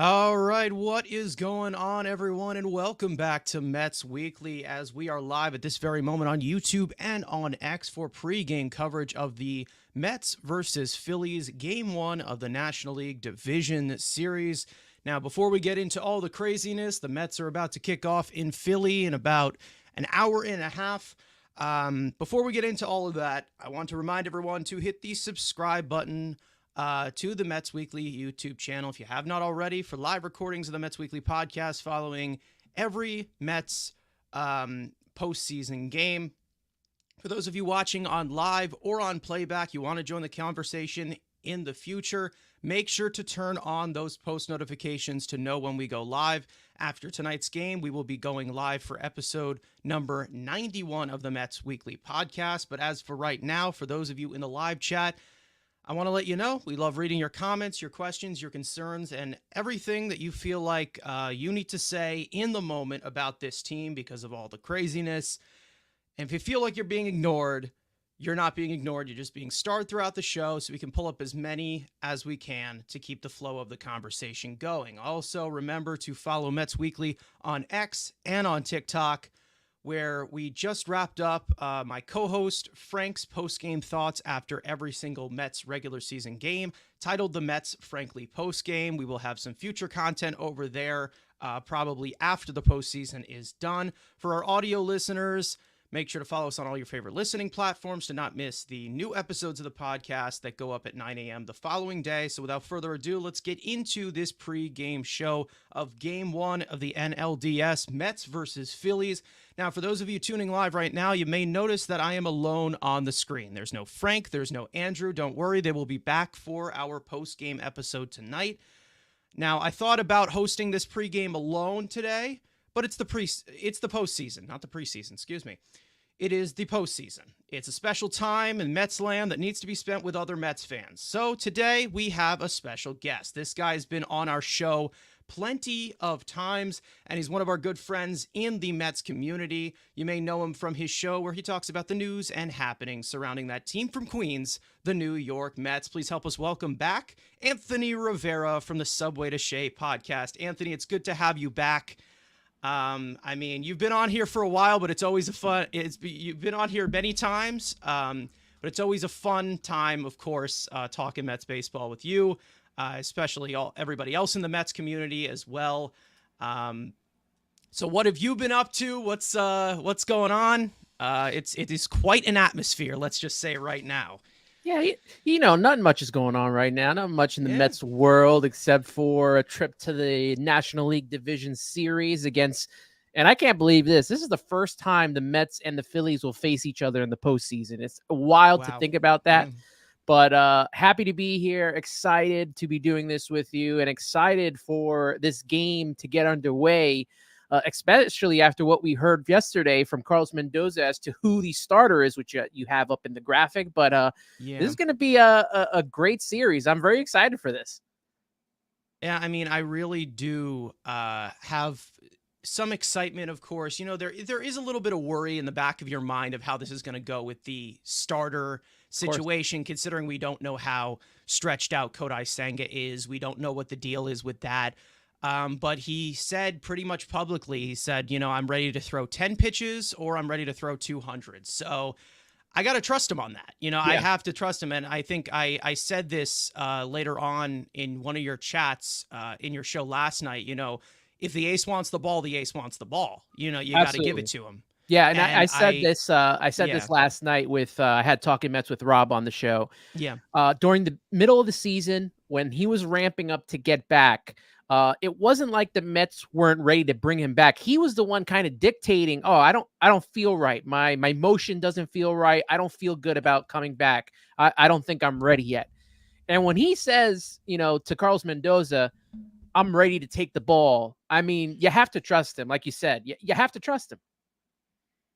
All right, what is going on, everyone, and welcome back to Mets Weekly as we are live at this very moment on YouTube and on X for pregame coverage of the Mets versus Phillies Game 1 of the National League Division Series. Now, before we get into all the craziness, the Mets are about to kick off in Philly in about an hour and a half. Before we get into all of that, I want to remind everyone to hit the subscribe button to the Mets Weekly YouTube channel if you have not already, for live recordings of the Mets Weekly podcast following every Mets postseason game. For those of you watching on live or on playback, you want to join the conversation in the future, make sure to turn on those post notifications to know when we go live. After tonight's game, we will be going live for episode number 91 of the Mets Weekly podcast. But as for right now, for those of you in the live chat, I want to let you know we love reading your comments, your questions, your concerns, and everything that you feel like you need to say in the moment about this team because of all the craziness. And if you feel like you're being ignored, you're not being ignored. You're just being starred throughout the show so we can pull up as many as we can to keep the flow of the conversation going. Also, remember to follow Mets Weekly on X and on TikTok, where we just wrapped up my co-host Frank's post-game thoughts after every single Mets regular season game, titled The Mets Frankly Postgame. We will have some future content over there, probably after the postseason is done. For our audio listeners, make sure to follow us on all your favorite listening platforms to not miss the new episodes of the podcast that go up at 9 a.m. the following day. So without further ado, let's get into this pre-game show of Game 1 of the NLDS, Mets versus Phillies. Now, for those of you tuning live right now, you may notice that I am alone on the screen. There's no Frank, there's no Andrew. Don't worry, they will be back for our post-game episode tonight. Now, I thought about hosting this pregame alone today, but it's the postseason, not the preseason, excuse me. It is the postseason. It's a special time in Mets land that needs to be spent with other Mets fans. So today we have a special guest. This guy's been on our show plenty of times, and he's one of our good friends in the Mets community. You may know him from his show where he talks about the news and happenings surrounding that team from Queens, the New York Mets. Please help us welcome back Anthony Rivera from the Subway to Shea podcast. Anthony, it's good to have you back. I mean, you've been on here for a while, but it's always you've been on here many times. But it's always a fun time, of course, talking Mets baseball with you, especially everybody else in the Mets community as well. So what have you been up to? What's going on? It is quite an atmosphere. Let's just say right now. Yeah, nothing much is going on right now. Not much in the Yeah. Mets world except for a trip to the National League Division Series against, and I can't believe this. This is the first time the Mets and the Phillies will face each other in the postseason. It's wild to think about that. Yeah. But happy to be here, excited to be doing this with you, and excited for this game to get underway. Especially after what we heard yesterday from Carlos Mendoza as to who the starter is, which you have up in the graphic. But this is going to be a great series. I'm very excited for this. Yeah, I mean, I really do have some excitement, of course. You know, there is a little bit of worry in the back of your mind of how this is going to go with the starter situation, considering we don't know how stretched out Kodai Senga is. We don't know what the deal is with that. But he said pretty much publicly, he said, I'm ready to throw 10 pitches or I'm ready to throw 200. So I got to trust him on that. I have to trust him. And I think I said this later on in one of your chats in your show last night. If the ace wants the ball, the ace wants the ball. You got to give it to him. Yeah, and I said this. I said this last night with I had Talking Mets with Rob on the show. Yeah. During the middle of the season, when he was ramping up to get back, it wasn't like the Mets weren't ready to bring him back. He was the one kind of dictating, I don't feel right. My motion doesn't feel right. I don't feel good about coming back. I don't think I'm ready yet. And when he says, to Carlos Mendoza, I'm ready to take the ball, I mean, you have to trust him. Like you said, you have to trust him.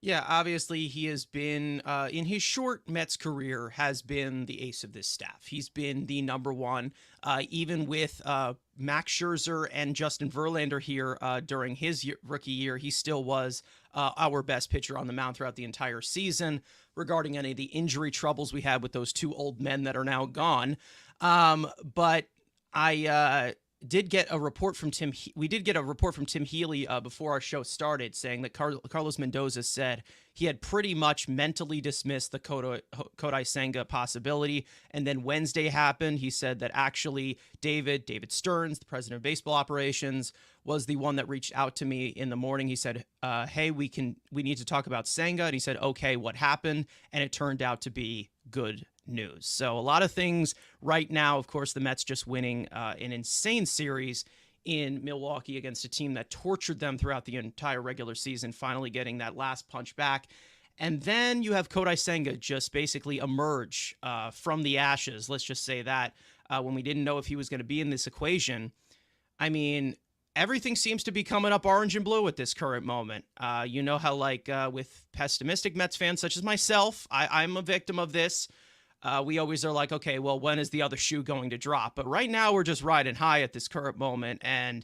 Yeah, obviously he has been, in his short Mets career, has been the ace of this staff. He's been the number one, even with Max Scherzer and Justin Verlander here during his rookie year. He still was our best pitcher on the mound throughout the entire season, regarding any of the injury troubles we had with those two old men that are now gone. But did get a report from Tim. We did get a report from Tim Healy before our show started, saying that Carlos Mendoza said he had pretty much mentally dismissed the Kodai Senga possibility. And then Wednesday happened. He said that actually David Stearns, the president of baseball operations, was the one that reached out to me in the morning. He said, "Hey, we need to talk about Senga." And he said, "Okay, what happened?" And it turned out to be good news. So a lot of things right now. Of course, the Mets just winning an insane series in Milwaukee against a team that tortured them throughout the entire regular season, finally getting that last punch back. And then you have Kodai Senga just basically emerge from the ashes. Let's just say that when we didn't know if he was going to be in this equation. I mean, everything seems to be coming up orange and blue at this current moment. You know how, like, with pessimistic Mets fans such as myself, I'm a victim of this. We always are like, okay, well, when is the other shoe going to drop? But right now, we're just riding high at this current moment, and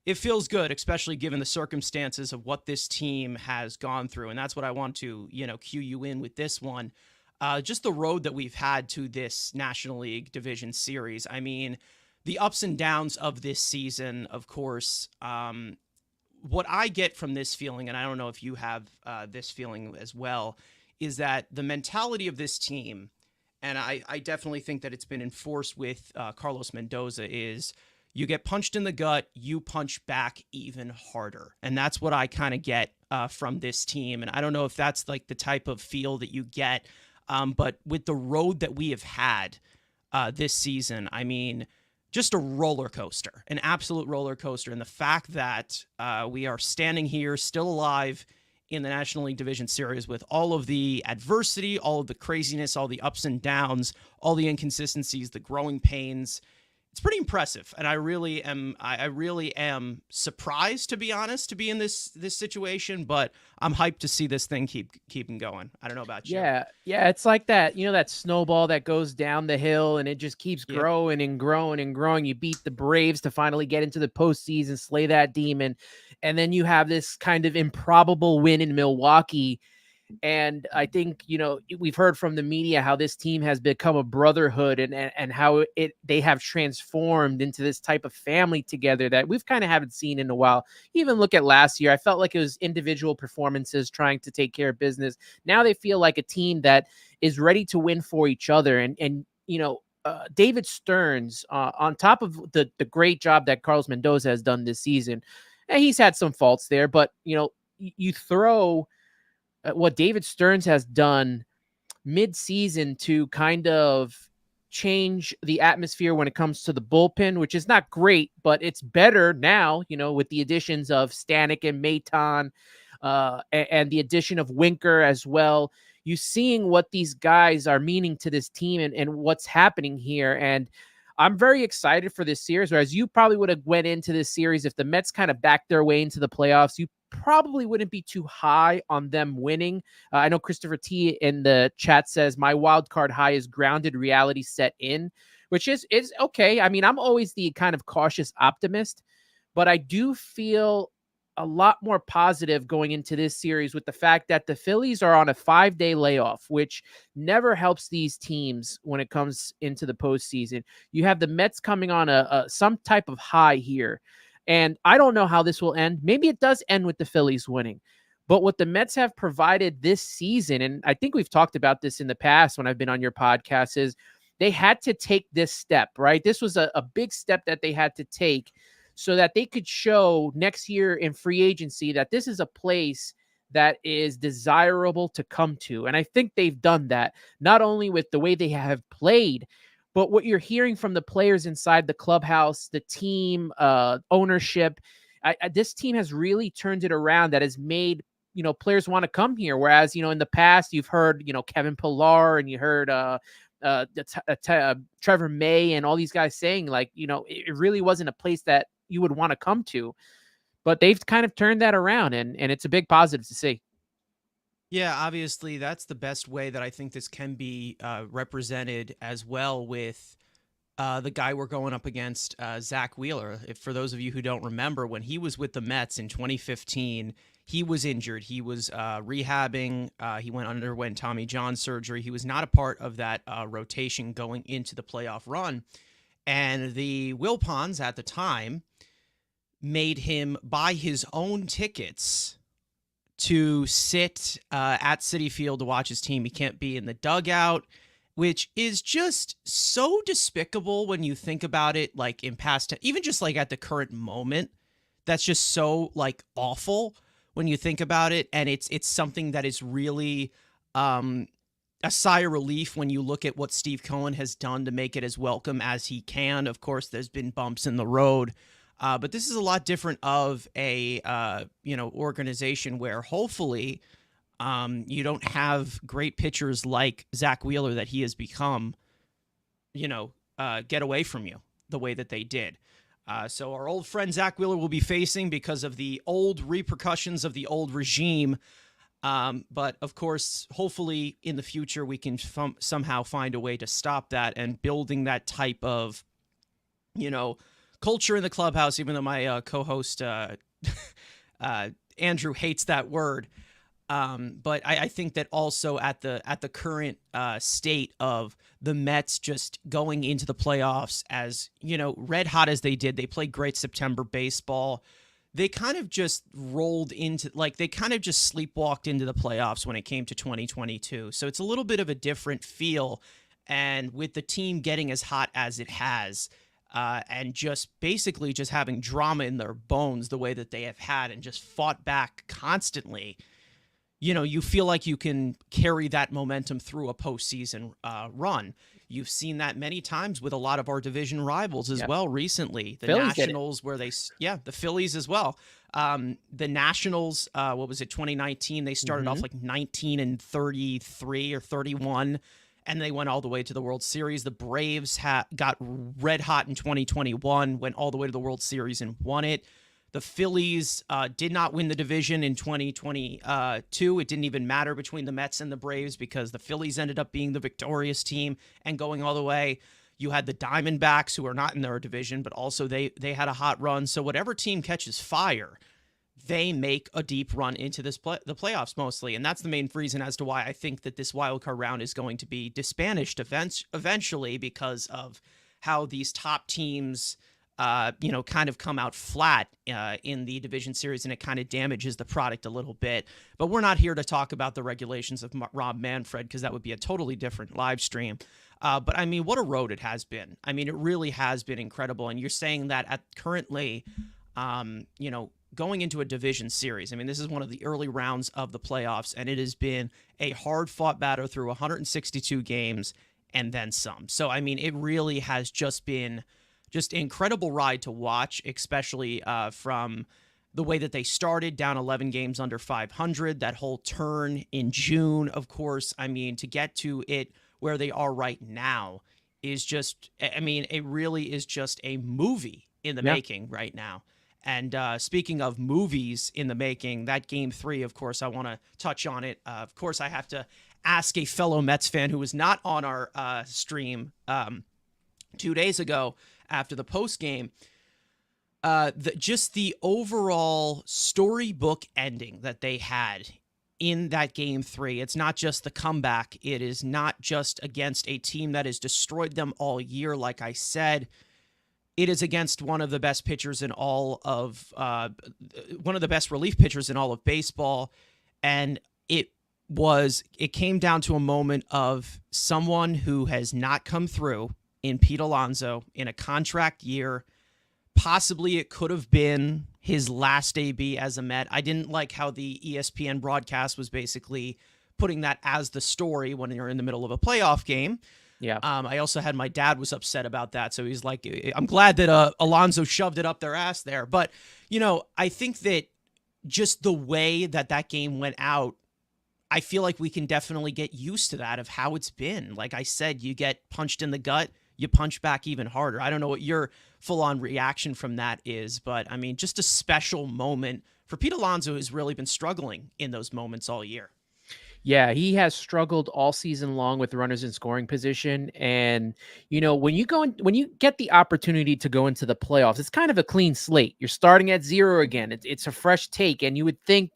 it feels good, especially given the circumstances of what this team has gone through. And that's what I want to, cue you in with this one. Just the road that we've had to this National League Division Series. I mean, the ups and downs of this season, of course. What I get from this feeling, and I don't know if you have this feeling as well, is that the mentality of this team, and I definitely think that it's been enforced with Carlos Mendoza, is you get punched in the gut, you punch back even harder. And that's what I kind of get from this team. And I don't know if that's like the type of feel that you get, but with the road that we have had this season, I mean, just a roller coaster, an absolute roller coaster. And the fact that we are standing here still alive in the National League Division Series with all of the adversity, all of the craziness, all the ups and downs, all the inconsistencies, the growing pains. It's pretty impressive, and I really am surprised, to be honest, to be in this situation. But I'm hyped to see this thing keeping going. I don't know about you. Yeah, it's like that, that snowball that goes down the hill and it just keeps Yep. growing and growing and growing. You beat the Braves to finally get into the postseason, slay that demon, and then you have this kind of improbable win in Milwaukee. And I think, we've heard from the media how this team has become a brotherhood and how they have transformed into this type of family together that we've kind of haven't seen in a while. Even look at last year, I felt like it was individual performances trying to take care of business. Now they feel like a team that is ready to win for each other. And David Stearns, on top of the great job that Carlos Mendoza has done this season, and he's had some faults there, but, you throw what David Stearns has done mid-season to kind of change the atmosphere when it comes to the bullpen, which is not great, but it's better now, with the additions of Stanek and Maton, and the addition of Winker as well. You seeing what these guys are meaning to this team and what's happening here. And I'm very excited for this series, whereas you probably would have went into this series if the Mets kind of backed their way into the playoffs. You probably wouldn't be too high on them winning. I know Christopher T in the chat says my wild card high is grounded reality set in, which is okay. I mean, I'm always the kind of cautious optimist, but I do feel a lot more positive going into this series with the fact that the Phillies are on a 5-day layoff, which never helps these teams when it comes into the postseason. You have the Mets coming on some type of high here. And I don't know how this will end. Maybe it does end with the Phillies winning. But what the Mets have provided this season, and I think we've talked about this in the past when I've been on your podcast, is they had to take this step, right? This was a big step that they had to take so that they could show next year in free agency that this is a place that is desirable to come to. And I think they've done that, not only with the way they have played, but what you're hearing from the players inside the clubhouse, the team, ownership. This team has really turned it around that has made, players want to come here. Whereas, in the past, you've heard, Kevin Pillar and you heard Trevor May and all these guys saying like, it really wasn't a place that you would want to come to. But they've kind of turned that around, and it's a big positive to see. Yeah, obviously, that's the best way that I think this can be represented as well with the guy we're going up against, Zach Wheeler. For those of you who don't remember, when he was with the Mets in 2015, he was injured. He was rehabbing. He underwent Tommy John surgery. He was not a part of that rotation going into the playoff run. And the Wilpons at the time made him buy his own tickets to sit at Citi Field to watch his team. He can't be in the dugout, which is just so despicable when you think about it, like in past, even just like at the current moment. That's just so like awful when you think about it, and it's something that is really a sigh of relief when you look at what Steve Cohen has done to make it as welcome as he can. Of course, there's been bumps in the road, but this is a lot different of a organization where hopefully you don't have great pitchers like Zach Wheeler that he has become, get away from you the way that they did. So our old friend Zach Wheeler will be facing because of the old repercussions of the old regime. But of course, hopefully in the future, we can somehow find a way to stop that and building that type of, culture in the clubhouse, even though my co-host Andrew hates that word. But I think that also at the current state of the Mets just going into the playoffs as, red hot as they did, they played great September baseball. They kind of just rolled into, they kind of just sleepwalked into the playoffs when it came to 2022. So it's a little bit of a different feel. And with the team getting as hot as it has, and just basically just having drama in their bones the way that they have had and just fought back constantly, you feel like you can carry that momentum through a postseason run. You've seen that many times with a lot of our division rivals as well recently. The Phillies Nationals, the Phillies as well. The Nationals, 2019? They started off like 19-33 or 31, and they went all the way to the World Series. The Braves got red hot in 2021, went all the way to the World Series and won it. The Phillies did not win the division in 2022. It didn't even matter between the Mets and the Braves because the Phillies ended up being the victorious team and going all the way. You had the Diamondbacks, who are not in their division, but also they had a hot run. So whatever team catches fire, they make a deep run into the playoffs mostly. And that's the main reason as to why I think that this wildcard round is going to be disbanded eventually, because of how these top teams kind of come out flat in the division series, and it kind of damages the product a little bit. But we're not here to talk about the regulations of Rob Manfred, because that would be a totally different live stream. But I mean, what a road it has been. I mean, it really has been incredible. And you're saying that at currently, going into a division series, I mean, this is one of the early rounds of the playoffs, and it has been a hard-fought battle through 162 games and then some. So, I mean, it really has just been just an incredible ride to watch, especially from the way that they started down 11 games under 500, that whole turn in June, of course. I mean, to get to it where they are right now is just, I mean, it really is just a movie in the making right now. And speaking of movies in the making, that Game 3, of course, I want to touch on it. Of course, I have to ask a fellow Mets fan who was not on our stream 2 days ago after the post game, just the overall storybook ending that they had in that Game 3. It's not just the comeback. It is not just against a team that has destroyed them all year, like I said. It is against one of the best pitchers in all of one of the best relief pitchers in all of baseball. And it came down to a moment of someone who has not come through in Pete Alonso in a contract year. Possibly it could have been his last AB as a Met. I didn't like how the ESPN broadcast was basically putting that as the story when you're in the middle of a playoff game. Yeah. I also had my dad was upset about that. So he's like, I'm glad that Alonso shoved it up their ass there. But, I think that just the way that game went out, I feel like we can definitely get used to that, of how it's been. Like I said, you get punched in the gut, you punch back even harder. I don't know what your full-on reaction from that is, but I mean, just a special moment for Pete Alonso, who's really been struggling in those moments all year. Yeah, he has struggled all season long with runners in scoring position. And, when you get the opportunity to go into the playoffs, it's kind of a clean slate. You're starting at zero again. It's a fresh take. And you would think,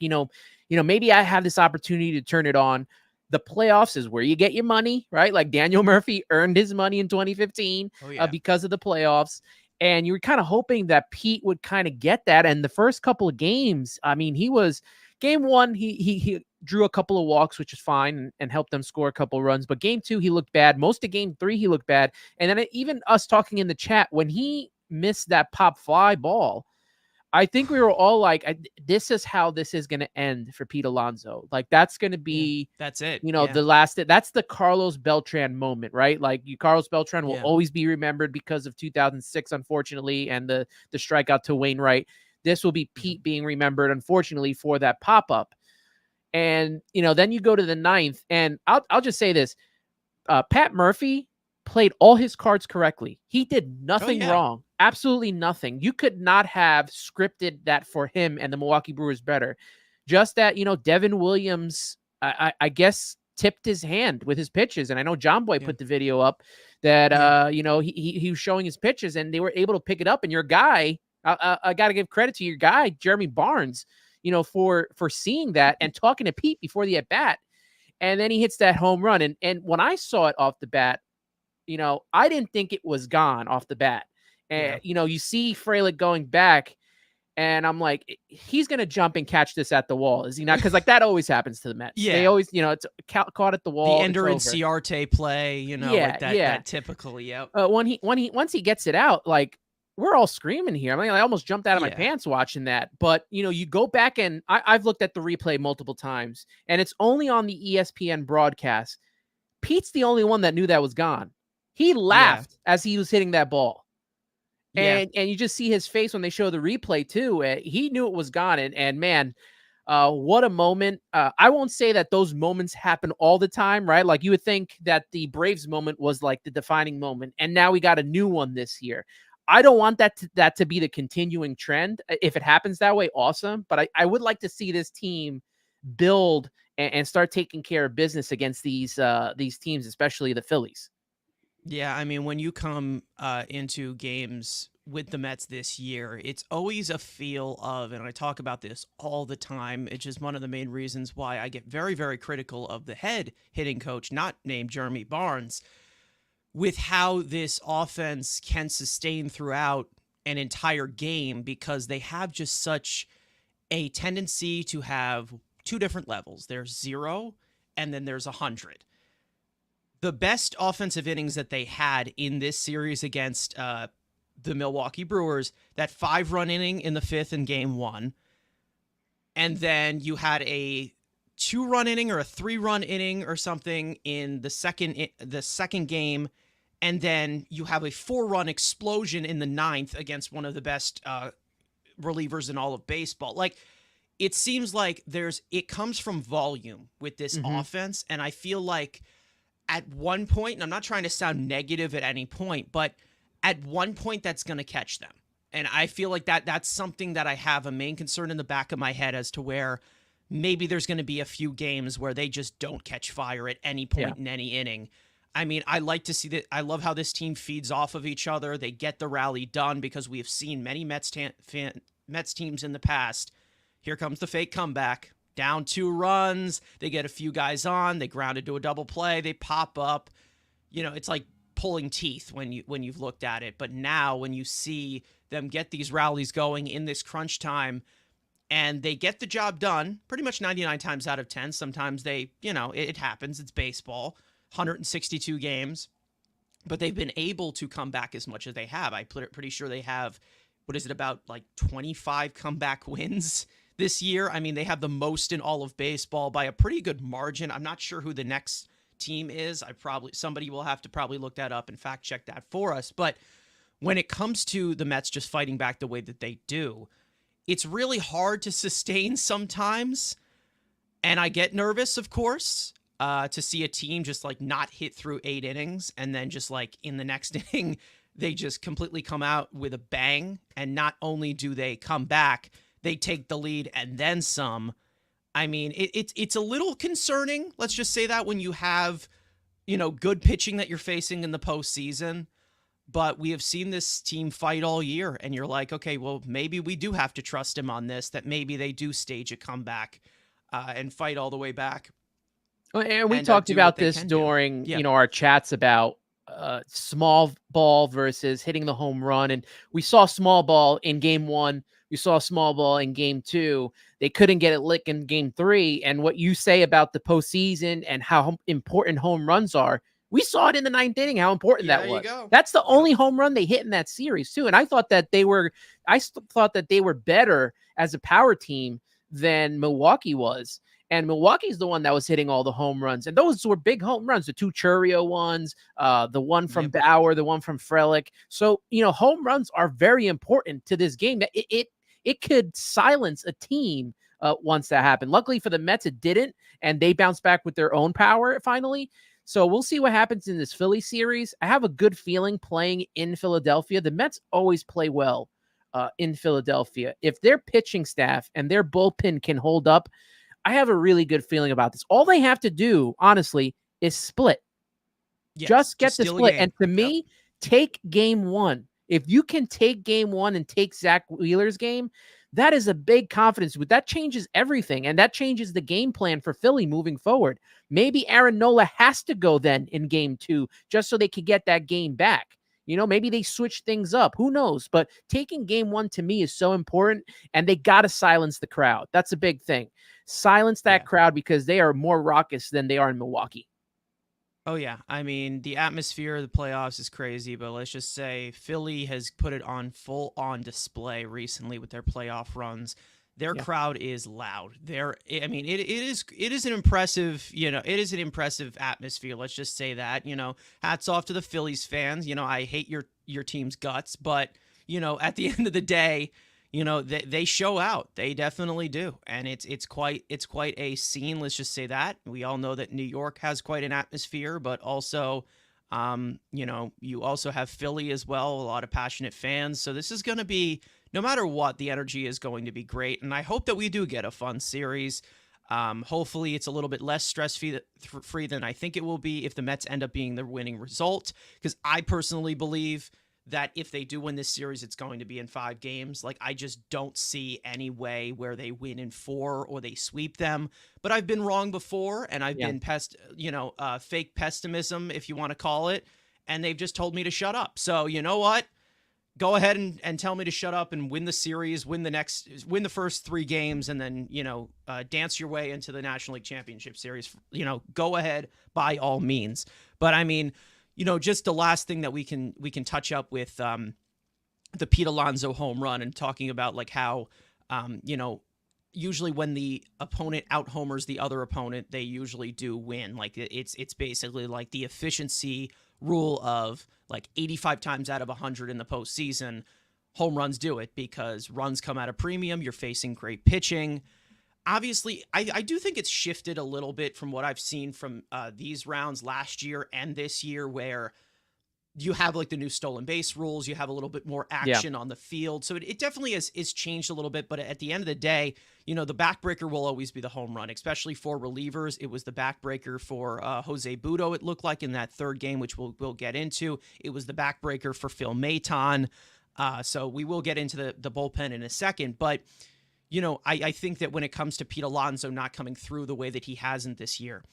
maybe I have this opportunity to turn it on. The playoffs is where you get your money, right? Like Daniel Murphy earned his money in 2015 Oh yeah. because of the playoffs. And you were kind of hoping that Pete would kind of get that. And the first couple of games, I mean, he was game one, he drew a couple of walks, which is fine, and helped them score a couple of runs. But game two, he looked bad. Most of game three, he looked bad. And then even us talking in the chat, when he missed that pop fly ball, I think we were all like, this is how this is going to end for Pete Alonso. Like, that's going to Yeah. be, That's it. the last, that's the Carlos Beltran moment, right? Like, Carlos Beltran will Yeah. always be remembered because of 2006, unfortunately, and the strikeout to Wainwright. This will be Pete being remembered, unfortunately, for that pop-up. And, then you go to the ninth, and I'll just say this. Pat Murphy played all his cards correctly. He did nothing wrong. Absolutely nothing. You could not have scripted that for him and the Milwaukee Brewers better. Just that, Devin Williams, I guess, tipped his hand with his pitches. And I know John Boy put the video up that, he was showing his pitches and they were able to pick it up. And your guy, I got to give credit to your guy, Jeremy Barnes, for seeing that and talking to Pete before the at-bat. And then he hits that home run. And when I saw it off the bat, I didn't think it was gone off the bat. And, you see Frelick going back, and I'm like, he's going to jump and catch this at the wall. Is he not? Because, like, that always happens to the Mets. Yeah. They always, it's caught at the wall. The Ender and Ciarte play, like that typical, once he gets it out, like, we're all screaming here. I mean, I almost jumped out of my pants watching that. But, you go back and I've looked at the replay multiple times, and it's only on the ESPN broadcast. Pete's the only one that knew that was gone. He laughed as he was hitting that ball. And you just see his face when they show the replay too. He knew it was gone. And man, what a moment. I won't say that those moments happen all the time, right? Like, you would think that the Braves moment was like the defining moment. And now we got a new one this year. I don't want that to be the continuing trend. If it happens that way, awesome. But I would like to see this team build and start taking care of business against these teams, especially the Phillies. Yeah, I mean, when you come into games with the Mets this year, it's always a feel of, and I talk about this all the time, it's just one of the main reasons why I get very, very critical of the head hitting coach, not named Jeremy Barnes, with how this offense can sustain throughout an entire game, because they have just such a tendency to have two different levels. There's 0 and then there's 100. The best offensive innings that they had in this series against the Milwaukee Brewers, that 5-run inning in the 5th in game 1, and then you had a 2-run inning or a 3-run inning or something in the second game, and then you have a 4-run explosion in the 9th against one of the best relievers in all of baseball. Like, it seems like it comes from volume with this offense, and I feel like at one point, and I'm not trying to sound negative at any point, but at one point that's going to catch them. And I feel like that's something that I have a main concern in the back of my head as to where maybe there's going to be a few games where they just don't catch fire at any point in any inning. I mean, I like to see that. I love how this team feeds off of each other. They get the rally done, because we have seen many Mets teams in the past. Here comes the fake comeback. Down 2 runs, they get a few guys on, they ground into a double play, they pop up. It's like pulling teeth when you've looked at it. But now when you see them get these rallies going in this crunch time, and they get the job done pretty much 99 times out of 10. Sometimes it happens. It's baseball, 162 games, but they've been able to come back as much as they have. I'm pretty sure they have, about like 25 comeback wins this year. I mean, they have the most in all of baseball by a pretty good margin. I'm not sure who the next team is. Somebody will have to probably look that up and fact check that for us. But when it comes to the Mets just fighting back the way that they do, it's really hard to sustain sometimes. And I get nervous, of course, to see a team just like not hit through 8 innings, and then just like in the next inning, they just completely come out with a bang. And not only do they come back, they take the lead and then some. I mean, it's a little concerning. Let's just say that when you have, good pitching that you're facing in the postseason. But we have seen this team fight all year, and you're like, okay, well, maybe we do have to trust him on this, that maybe they do stage a comeback and fight all the way back. And we and talked do what about they this can do. during, Yeah. our chats about small ball versus hitting the home run. And we saw small ball in game one. We saw small ball in game two. They couldn't get it lick in game three. And what you say about the postseason and how important home runs are, we saw it in the ninth inning, how important Yeah, that there you was. go. That's the Yep. only home run they hit in that series, too. And I thought that they were better as a power team than Milwaukee was. And Milwaukee's the one that was hitting all the home runs. And those were big home runs, the two Churio ones, the one from Yep. Bauer, the one from Frelick. So, home runs are very important to this game. It could silence a team once that happened. Luckily for the Mets, it didn't. And they bounced back with their own power finally. So we'll see what happens in this Philly series. I have a good feeling playing in Philadelphia. The Mets always play well in Philadelphia. If their pitching staff and their bullpen can hold up, I have a really good feeling about this. All they have to do, honestly, is split. Yes. Just Just get the steal a split. And game. to Yep. me, take game one. If you can take game one and take Zach Wheeler's game, that is a big confidence. That changes everything. And that changes the game plan for Philly moving forward. Maybe Aaron Nola has to go then in game two, just so they could get that game back. Maybe they switch things up. Who knows? But taking game one to me is so important, and they got to silence the crowd. That's a big thing. Silence that Yeah. crowd because they are more raucous than they are in Milwaukee. Oh yeah, I mean the atmosphere of the playoffs is crazy, but let's just say Philly has put it on full on display recently with their playoff runs. Their Yeah. crowd is loud. I mean, it is an impressive, it is an impressive atmosphere. Let's just say that, hats off to the Phillies fans. I hate your team's guts, but at the end of the day, they show out. They definitely do, and it's quite a scene. Let's just say that. We all know that New York has quite an atmosphere, but also, you also have Philly as well. A lot of passionate fans. So this is going to be, no matter what, the energy is going to be great, and I hope that we do get a fun series. Hopefully, it's a little bit less stress-free than I think it will be if the Mets end up being the winning result, because I personally believe that if they do win this series, it's going to be in 5 games. Like, I just don't see any way where they win in 4 or they sweep them. But I've been wrong before, and I've Yeah. been fake pessimism, if you want to call it, and they've just told me to shut up. So you know what? Go ahead and tell me to shut up and win the series, win the first 3 games, and then dance your way into the National League Championship Series. Go ahead by all means. But I mean, just the last thing that we can touch up with the Pete Alonso home run, and talking about like how usually when the opponent out homers the other opponent, they usually do win. Like it's basically like the efficiency rule of like 85 times out of 100 in the postseason, home runs do it because runs come at a premium. You're facing great pitching. Obviously, I do think it's shifted a little bit from what I've seen from these rounds last year and this year, where you have like the new stolen base rules, you have a little bit more Yeah. action on the field. So it definitely is changed a little bit. But at the end of the day, the backbreaker will always be the home run, especially for relievers. It was the backbreaker for Jose Budo, it looked like, in that third game, which we'll get into. It was the backbreaker for Phil Maton. So we will get into the bullpen in a second. But, I think that when it comes to Pete Alonso not coming through the way that he hasn't this year,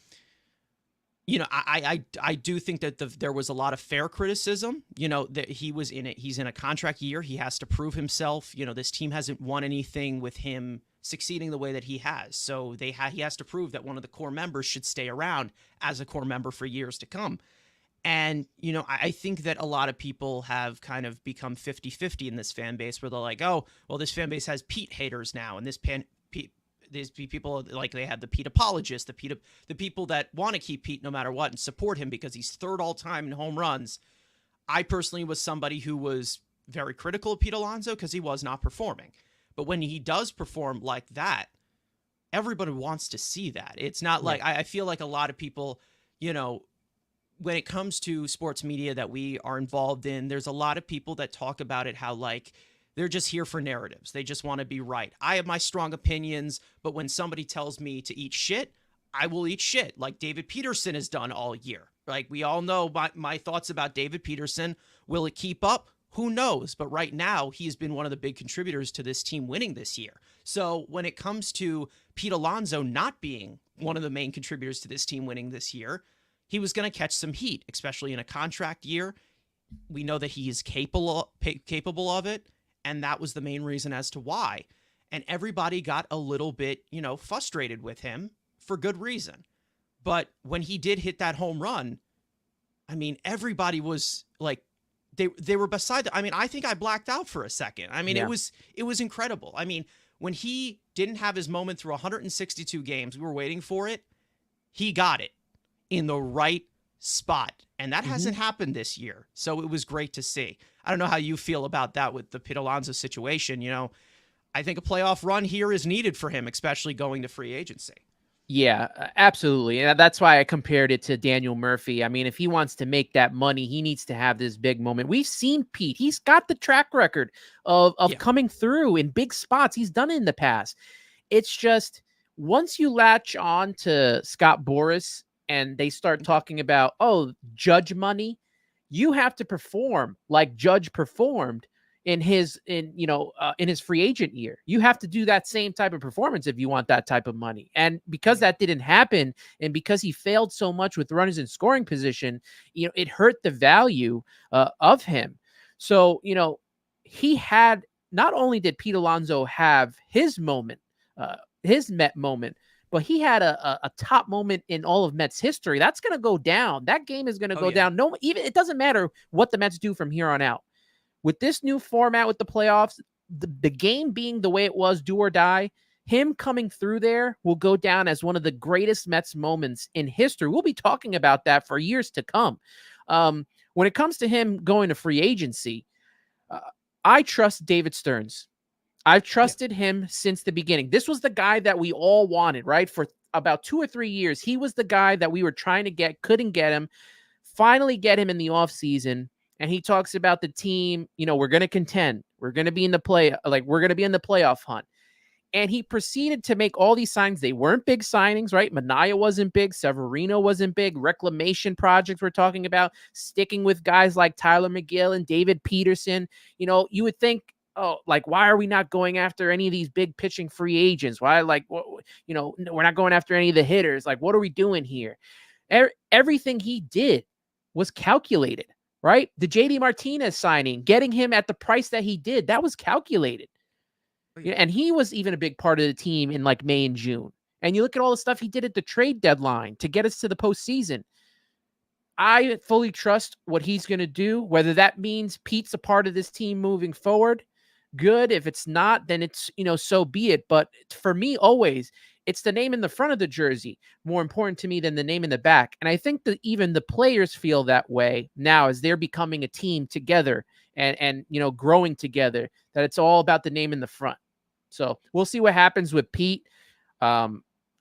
I do think that there was a lot of fair criticism, that he's in a contract year. He has to prove himself. This team hasn't won anything with him succeeding the way that he has. So he has to prove that one of the core members should stay around as a core member for years to come. And, I think that a lot of people have kind of become 50-50 in this fan base, where they're like, oh, well, this fan base has Pete haters now. And these people, like, they have the Pete apologists, the people that want to keep Pete no matter what and support him because he's third all time in home runs. I personally was somebody who was very critical of Pete Alonso because he was not performing. But when he does perform like that, everybody wants to see that. It's not like, I feel like a lot of people, when it comes to sports media that we are involved in, there's a lot of people that talk about it, how like they're just here for narratives. They just want to be right. I have my strong opinions, but when somebody tells me to eat shit, I will eat shit, like David Peterson has done all year. Like, we all know my thoughts about David Peterson. Will it keep up? Who knows? But right now, he's been one of the big contributors to this team winning this year. So when it comes to Pete Alonso not being one of the main contributors to this team winning this year. He was going to catch some heat, especially in a contract year. We know that he is capable of it, and that was the main reason as to why. And everybody got a little bit, frustrated with him for good reason. But when he did hit that home run, I mean, everybody was like, they were beside. I mean, I think I blacked out for a second. I mean, Yeah. it was incredible. I mean, when he didn't have his moment through 162 games, we were waiting for it. He got it in the right spot, and that hasn't happened this year. So it was great to see. I don't know how you feel about that with the Pete Alonso situation. I think a playoff run here is needed for him, especially going to free agency. Yeah, absolutely. And that's why I compared it to Daniel Murphy. I mean, if he wants to make that money, he needs to have this big moment. We've seen Pete. He's got the track record of Yeah. coming through in big spots. He's done it in the past. It's just once you latch on to Scott Boras and they start talking about, oh, Judge money, you have to perform like Judge performed in his free agent year. You have to do that same type of performance if you want that type of money. And because that didn't happen, and because he failed so much with runners in scoring position, it hurt the value of him. So, he had, not only did Pete Alonso have his moment, his Met moment, but he had a top moment in all of Mets history. That's going to go down. That game is going to go down. No, even it doesn't matter what the Mets do from here on out. With this new format with the playoffs, the game being the way it was, do or die, him coming through there will go down as one of the greatest Mets moments in history. We'll be talking about that for years to come. When it comes to him going to free agency, I trust David Stearns. I've trusted him since the beginning. This was the guy that we all wanted, right? For about 2 or 3 years, he was the guy that we were trying to get, couldn't get him, finally get him in the offseason. And he talks about the team, we're going to contend. We're going to be in the we're going to be in the playoff hunt. And he proceeded to make all these signings. They weren't big signings, right? Manaea wasn't big. Severino wasn't big. Reclamation projects we're talking about, sticking with guys like Tyler McGill and David Peterson. You would think, oh, why are we not going after any of these big pitching free agents? Why, we're not going after any of the hitters. What are we doing here? Everything he did was calculated. Right? The JD Martinez signing, getting him at the price that he did, that was calculated. And he was even a big part of the team in May and June. And you look at all the stuff he did at the trade deadline to get us to the postseason. I fully trust what he's going to do, whether that means Pete's a part of this team moving forward. Good. If it's not, then it's, so be it. But for me, always, it's the name in the front of the jersey more important to me than the name in the back. And I think that even the players feel that way now as they're becoming a team together and growing together, that it's all about the name in the front. So we'll see what happens with Pete. I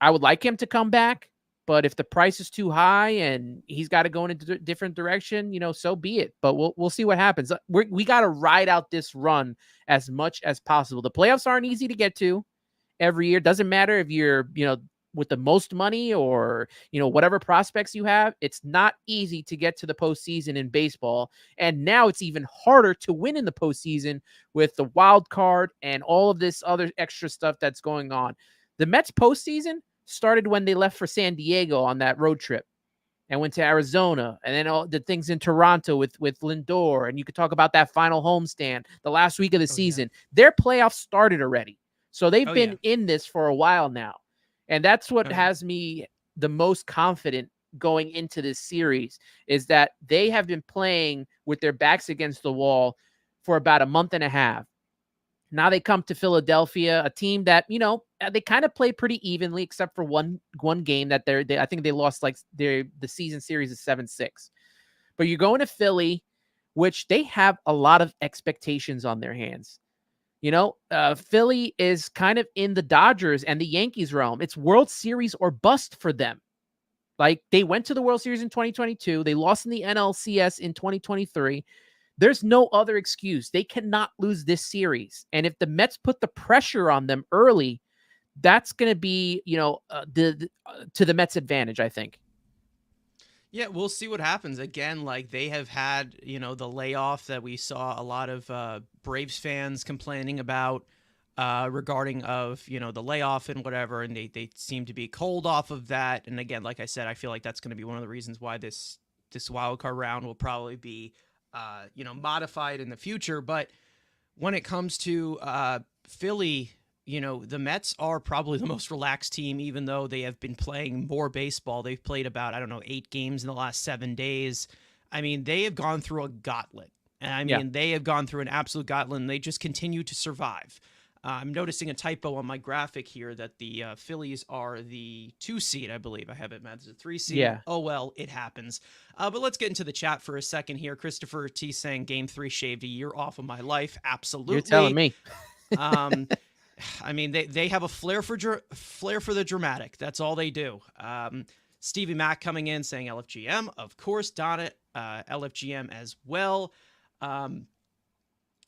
would like him to come back, but if the price is too high and he's got to go in a different direction, so be it. But we'll see what happens. We got to ride out this run as much as possible. The playoffs aren't easy to get to every year. Doesn't matter if you're, with the most money or, whatever prospects you have. It's not easy to get to the postseason in baseball. And now it's even harder to win in the postseason with the wild card and all of this other extra stuff that's going on. The Mets postseason started when they left for San Diego on that road trip and went to Arizona, and then all the things in Toronto with Lindor. And you could talk about that final homestand, the last week of the season. Their playoffs started already. So they've been in this for a while now. And that's what has me the most confident going into this series, is that they have been playing with their backs against the wall for about a month and a half. Now they come to Philadelphia, a team that, they kind of play pretty evenly, except for one game that I think they lost the season series is 7-6. But you're going to Philly, which they have a lot of expectations on their hands. Philly is kind of in the Dodgers and the Yankees realm. It's World Series or bust for them. They went to the World Series in 2022. They lost in the NLCS in 2023. There's no other excuse. They cannot lose this series. And if the Mets put the pressure on them early, that's going to be, to the Mets' advantage, I think. Yeah, we'll see what happens. Again, they have had, the layoff that we saw a lot of Braves fans complaining about. regarding of the layoff and whatever, and they seem to be cold off of that. And again, like I said, I feel like that's going to be one of the reasons why this wild card round will probably be modified in the future. But when it comes to Philly, the Mets are probably the most relaxed team, even though they have been playing more baseball. They've played about, I don't know, 8 games in the last 7 days. I mean, they have gone through a gauntlet. I Yeah. mean, they have gone through an absolute gauntlet, and they just continue to survive. I'm noticing a typo on my graphic here that the Phillies are the 2 seed, I believe. I have it as a 3 seed. Yeah. Oh, well, it happens. But let's get into the chat for a second here. Christopher T saying Game 3 shaved a year off of my life. You're telling Absolutely. me. um, I mean, they have a flair for the dramatic. That's all they do. Stevie Mack coming in saying LFGM. Of course, Donna LFGM as well.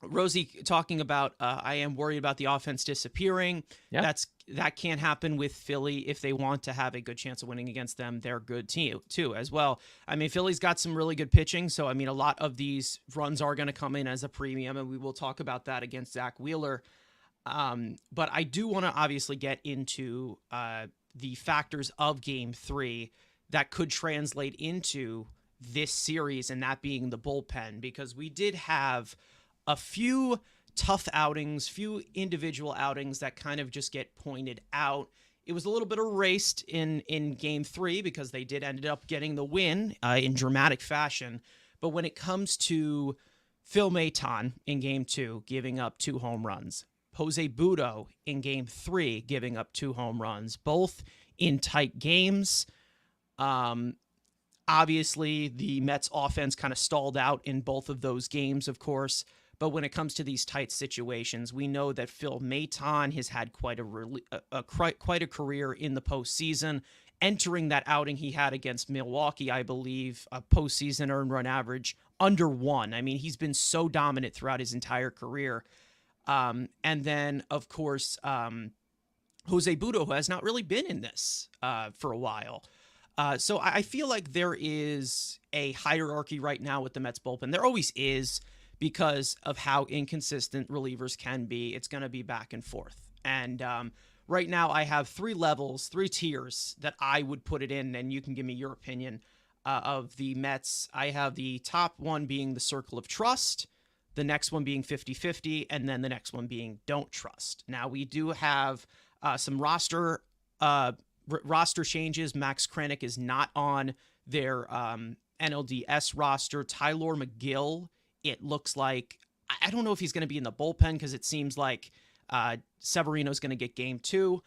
Rosie talking about I am worried about the offense disappearing. Yeah. That can't happen with Philly if they want to have a good chance of winning against them. They're good team too as well. I mean, Philly's got some really good pitching, so I mean, a lot of these runs are going to come in as a premium, and we will talk about that against Zach Wheeler. But I do want to obviously get into the factors of Game 3 that could translate into this series, and that being the bullpen, because we did have a few tough outings, few individual outings that kind of just get pointed out. It was a little bit erased in Game 3 because they did ended up getting the win in dramatic fashion. But when it comes to Phil Maton in Game 2 giving up 2 home runs, Jose Budo in Game 3 giving up 2 home runs, both in tight games. Obviously, the Mets offense kind of stalled out in both of those games, of course. But when it comes to these tight situations, we know that Phil Maton has had quite a career in the postseason. Entering that outing he had against Milwaukee, I believe, a postseason earned run average under 1. I mean, he's been so dominant throughout his entire career. And then, of course, Jose Budo, who has not really been in this for a while. So I feel like there is a hierarchy right now with the Mets bullpen. There always is, because of how inconsistent relievers can be. It's going to be back and forth. And right now I have 3 levels, 3 tiers that I would put it in, and you can give me your opinion of the Mets. I have the top one being the circle of trust, the next one being 50-50, and then the next one being don't trust. Now, we do have some roster changes. Max Krenick is not on their NLDS roster. Tyler McGill, it looks like, I don't know if he's going to be in the bullpen, because it seems like Severino's going to get Game 2.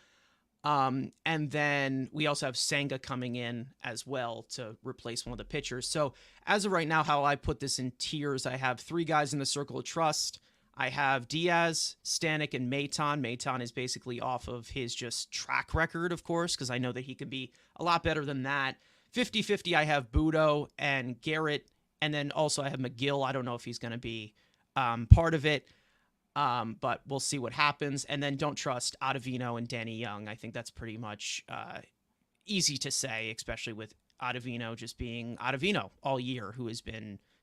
And then we also have Senga coming in as well to replace one of the pitchers. So as of right now, how I put this in tiers, I have 3 guys in the circle of trust. I have Diaz, Stanek, and Maton. Maton is basically off of his just track record, of course, because I know that he can be a lot better than that. 50-50, I have Budo and Garrett. And then also I have McGill. I don't know if he's going to be part of it, but we'll see what happens. And then don't trust Ottavino and Danny Young. I think that's pretty much easy to say, especially with Ottavino just being Ottavino all year, who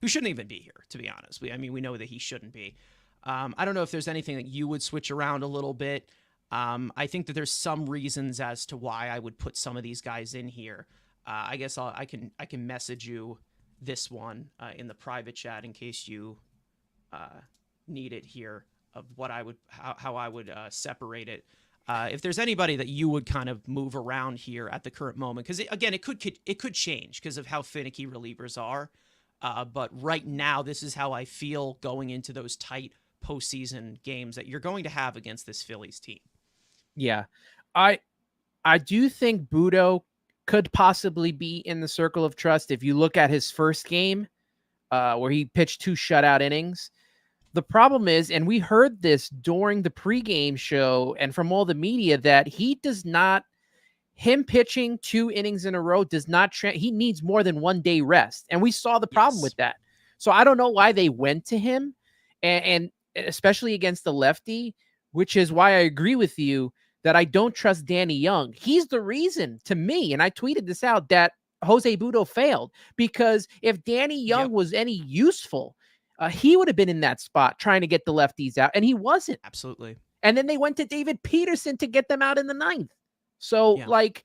shouldn't even be here, to be honest. We know that he shouldn't be. I don't know if there's anything that you would switch around a little bit. I think that there's some reasons as to why I would put some of these guys in here. I guess I can message you this one in the private chat in case you need it here, of what I would how I would separate it. If there's anybody that you would kind of move around here at the current moment, because again, it could change because of how finicky relievers are. But right now, this is how I feel going into those tight postseason games that you're going to have against this Phillies team. Yeah, I do think Budo could possibly be in the circle of trust. If you look at his first game, where he pitched 2 shutout innings, the problem is, and we heard this during the pregame show and from all the media, that him pitching 2 innings in a row does not, he needs more than 1 day rest. And we saw the problem with that. So I don't know why they went to him, and especially against the lefty, which is why I agree with you that I don't trust Danny Young. He's the reason, to me, and I tweeted this out, that Jose Budo failed, because if Danny Young was any useful, he would have been in that spot trying to get the lefties out, and he wasn't. Absolutely. And then they went to David Peterson to get them out in the ninth. So, Yeah. like,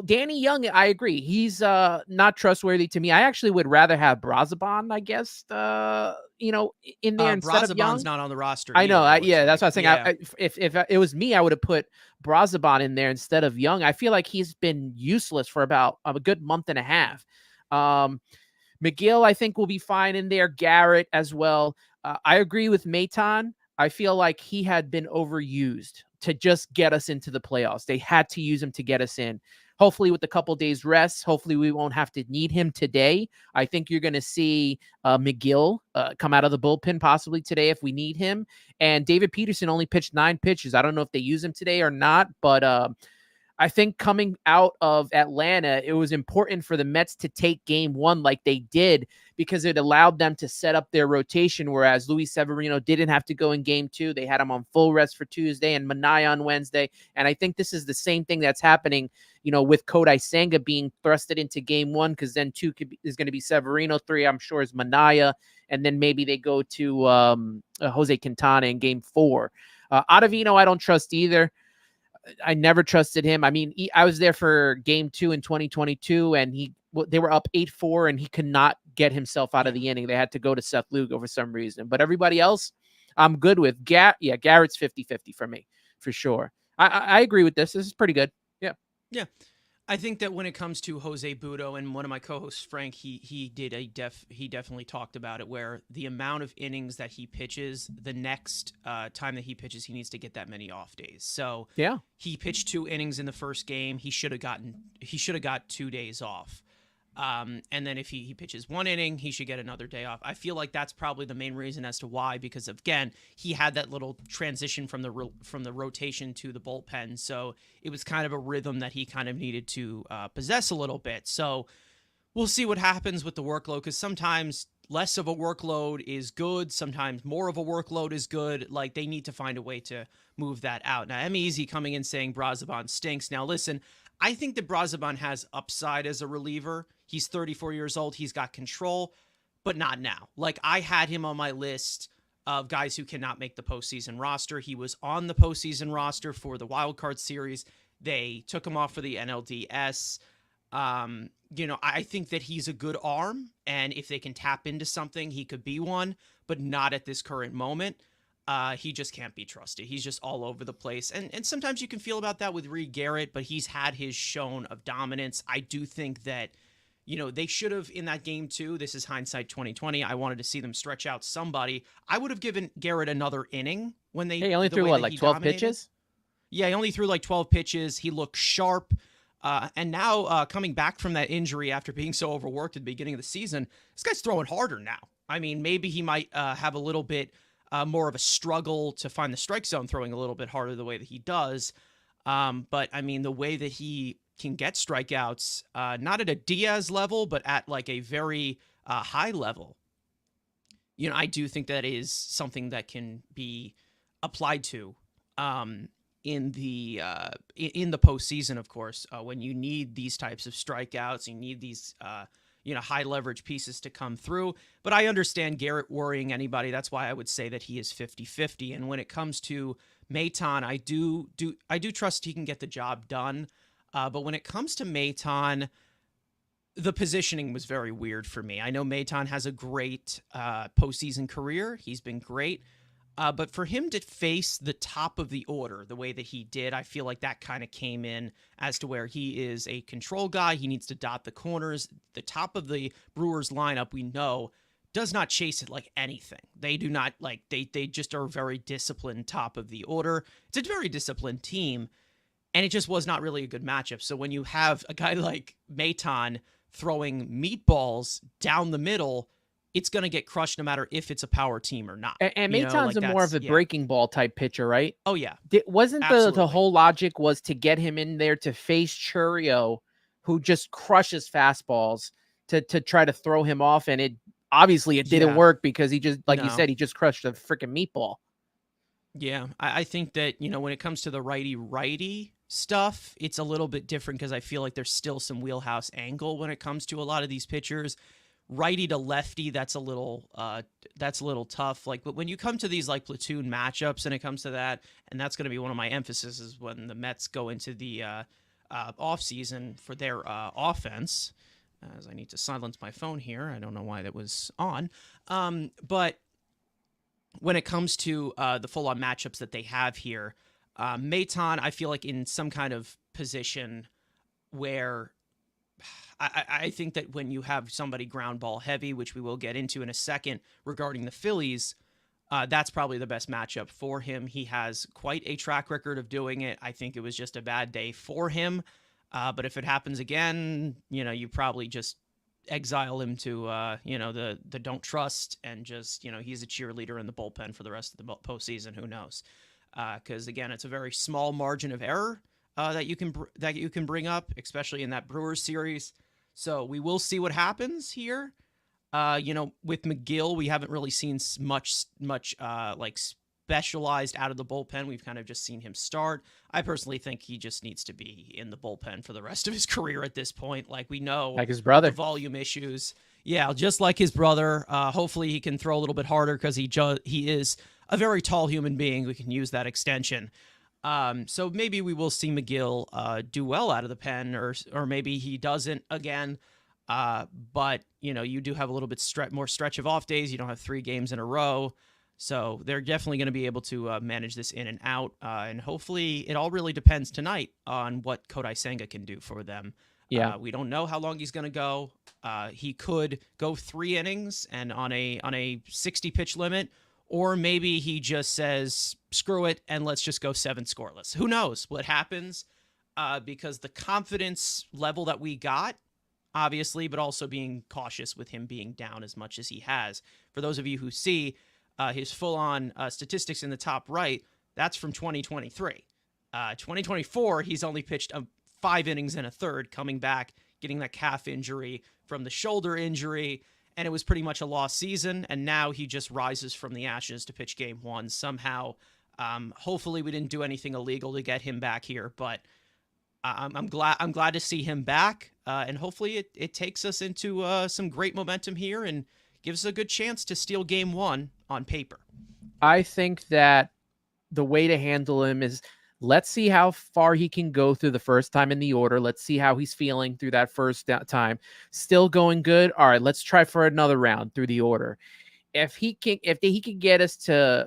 Danny Young, I agree. He's not trustworthy to me. I actually would rather have Brazaban, I guess, in there instead of Brazaban's Young. not on the roster I know. either, it looks Yeah, that's like. what I was saying. Yeah. If it was me, I would have put Brazaban in there instead of Young. I feel like he's been useless for about a good month and a half. McGill, I think, will be fine in there. Garrett as well. I agree with Maton. I feel like he had been overused to just get us into the playoffs. They had to use him to get us in. Hopefully, with a couple days rest, hopefully we won't have to need him today. I think you're going to see McGill come out of the bullpen possibly today if we need him. And David Peterson only pitched 9 pitches. I don't know if they use him today or not, but I think coming out of Atlanta, it was important for the Mets to take game 1 like they did because it allowed them to set up their rotation, whereas Luis Severino didn't have to go in game 2. They had him on full rest for Tuesday and Manaya on Wednesday. And I think this is the same thing that's happening, with Kodai Senga being thrusted into game 1, because then 2 is going to be Severino, 3 I'm sure is Manaya, and then maybe they go to Jose Quintana in game 4. Ottavino, I don't trust either. I never trusted him. I mean, I was there for game 2 in 2022, and they were up 8-4, and he could not get himself out of the inning. They had to go to Seth Lugo for some reason. But everybody else, I'm good with. Garrett's 50-50 for me, for sure. I agree with this. This is pretty good. Yeah. Yeah. I think that when it comes to Jose Budo, and one of my co-hosts, Frank, he definitely talked about it, where the amount of innings that he pitches, the next time that he pitches, he needs to get that many off days. So yeah, he pitched 2 innings in the first game. He should have got 2 days off. And then if he pitches 1 inning, he should get another day off. I feel like that's probably the main reason as to why, because again, he had that little transition from the rotation to the bullpen. So it was kind of a rhythm that he kind of needed to possess a little bit. So we'll see what happens with the workload, because sometimes less of a workload is good. Sometimes more of a workload is good. Like, they need to find a way to move that out. Now, Easy coming in saying Brazaban stinks. Now, listen, I think that Brazaban has upside as a reliever. He's 34 years old. He's got control, but not now. Like, I had him on my list of guys who cannot make the postseason roster. He was on the postseason roster for the wild card series. They took him off for the NLDS. I think that he's a good arm, and if they can tap into something, he could be one, but not at this current moment. He just can't be trusted. He's just all over the place. And sometimes you can feel about that with Reed Garrett, but he's had his shown of dominance. I do think that, they should have in that game too. This is hindsight 2020. I wanted to see them stretch out somebody. I would have given Garrett another inning when they only threw like 12 dominated. pitches? Yeah, he only threw like 12 pitches. He looked sharp. And now coming back from that injury after being so overworked at the beginning of the season, this guy's throwing harder now. I mean, maybe he might have a little bit more of a struggle to find the strike zone, throwing a little bit harder the way that he does. But I mean, the way that he can get strikeouts, not at a Diaz level, but at like a very high level, I do think that is something that can be applied to in the postseason, of course, when you need these types of strikeouts, you need these high leverage pieces to come through. But I understand Garrett worrying anybody. That's why I would say that he is 50-50. And when it comes to Maton, I do trust he can get the job done. But when it comes to Maton, the positioning was very weird for me. I know Maton has a great postseason career. He's been great. But for him to face the top of the order the way that he did, I feel like that kind of came in as to where he is a control guy. He needs to dot the corners. The top of the Brewers lineup, we know, does not chase it like anything. They do not, like, they just are a very disciplined top of the order. It's a very disciplined team, and it just was not really a good matchup. So when you have a guy like Maton throwing meatballs down the middle, it's going to get crushed no matter if it's a power team or not. And Maton's more of a breaking ball type pitcher, right? Oh, yeah. Wasn't the whole logic was to get him in there to face Churio, who just crushes fastballs, to try to throw him off, and it didn't work because he just, like you said, he just crushed a freaking meatball. Yeah, I think that, when it comes to the righty stuff, it's a little bit different because I feel like there's still some wheelhouse angle when it comes to a lot of these pitchers. righty to lefty, that's a little tough. Like, but when you come to these like platoon matchups, and it comes to that, and that's going to be one of my emphasis is when the Mets go into the off season for their offense. As I need to silence my phone here, I don't know why that was on. But when it comes to the full on matchups that they have here, Maton, I feel like in some kind of position where I think that when you have somebody ground ball heavy, which we will get into in a second regarding the Phillies, that's probably the best matchup for him. He has quite a track record of doing it. I think it was just a bad day for him. But if it happens again, you probably just exile him to, the don't trust, and just, he's a cheerleader in the bullpen for the rest of the postseason. Who knows? Because again, it's a very small margin of error that you can bring up, especially in that Brewers series. So we will see what happens here. With McGill, we haven't really seen much like specialized out of the bullpen. We've kind of just seen him start. I personally think he just needs to be in the bullpen for the rest of his career at this point. Like, we know, like his brother, the volume issues. Yeah, just like his brother. Hopefully he can throw a little bit harder, because he is a very tall human being. We can use that extension. So maybe we will see McGill do well out of the pen, or maybe he doesn't again. But you do have a little bit more stretch of off days. You don't have 3 games in a row. So they're definitely going to be able to manage this in and out. And hopefully it all really depends tonight on what Kodai Senga can do for them. Yeah. We don't know how long he's going to go. He could go 3 innings and on a 60 pitch limit, or maybe he just says, screw it, and let's just go 7 scoreless. Who knows what happens? Because the confidence level that we got, obviously, but also being cautious with him being down as much as he has. For those of you who see his full-on statistics in the top right, that's from 2023. 2024, he's only pitched 5 innings and a third, coming back, getting that calf injury from the shoulder injury, and it was pretty much a lost season, and now he just rises from the ashes to pitch game 1 somehow. Hopefully we didn't do anything illegal to get him back here, but I'm glad to see him back, and hopefully it takes us into some great momentum here and gives us a good chance to steal game 1 on paper. I think that the way to handle him is, let's see how far he can go through the first time in the order. Let's see how he's feeling through that first time. Still going good. All right, let's try for another round through the order. If he can get us to,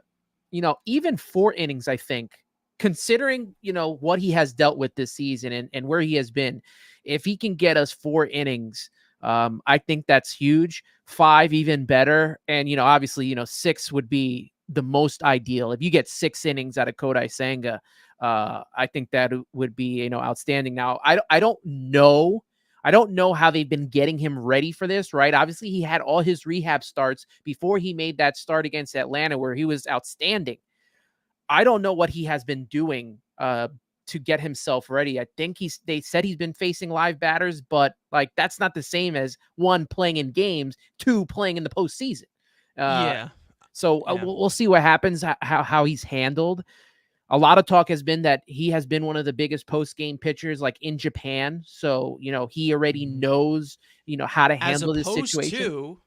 even 4 innings, I think, considering, what he has dealt with this season and where he has been, if he can get us 4 innings, I think that's huge. 5, even better. And, obviously, 6 would be the most ideal. If you get 6 innings out of Kodai Senga, I think that would be, outstanding. Now, I don't know how they've been getting him ready for this, right? Obviously, he had all his rehab starts before he made that start against Atlanta, where he was outstanding. I don't know what he has been doing to get himself ready. I think they said he's been facing live batters, but like, that's not the same as 1, playing in games, 2, playing in the postseason. Yeah. So we'll see what happens, how he's handled. A lot of talk has been that he has been one of the biggest post-game pitchers, like, in Japan. So, he already knows, how to handle this situation. As opposed to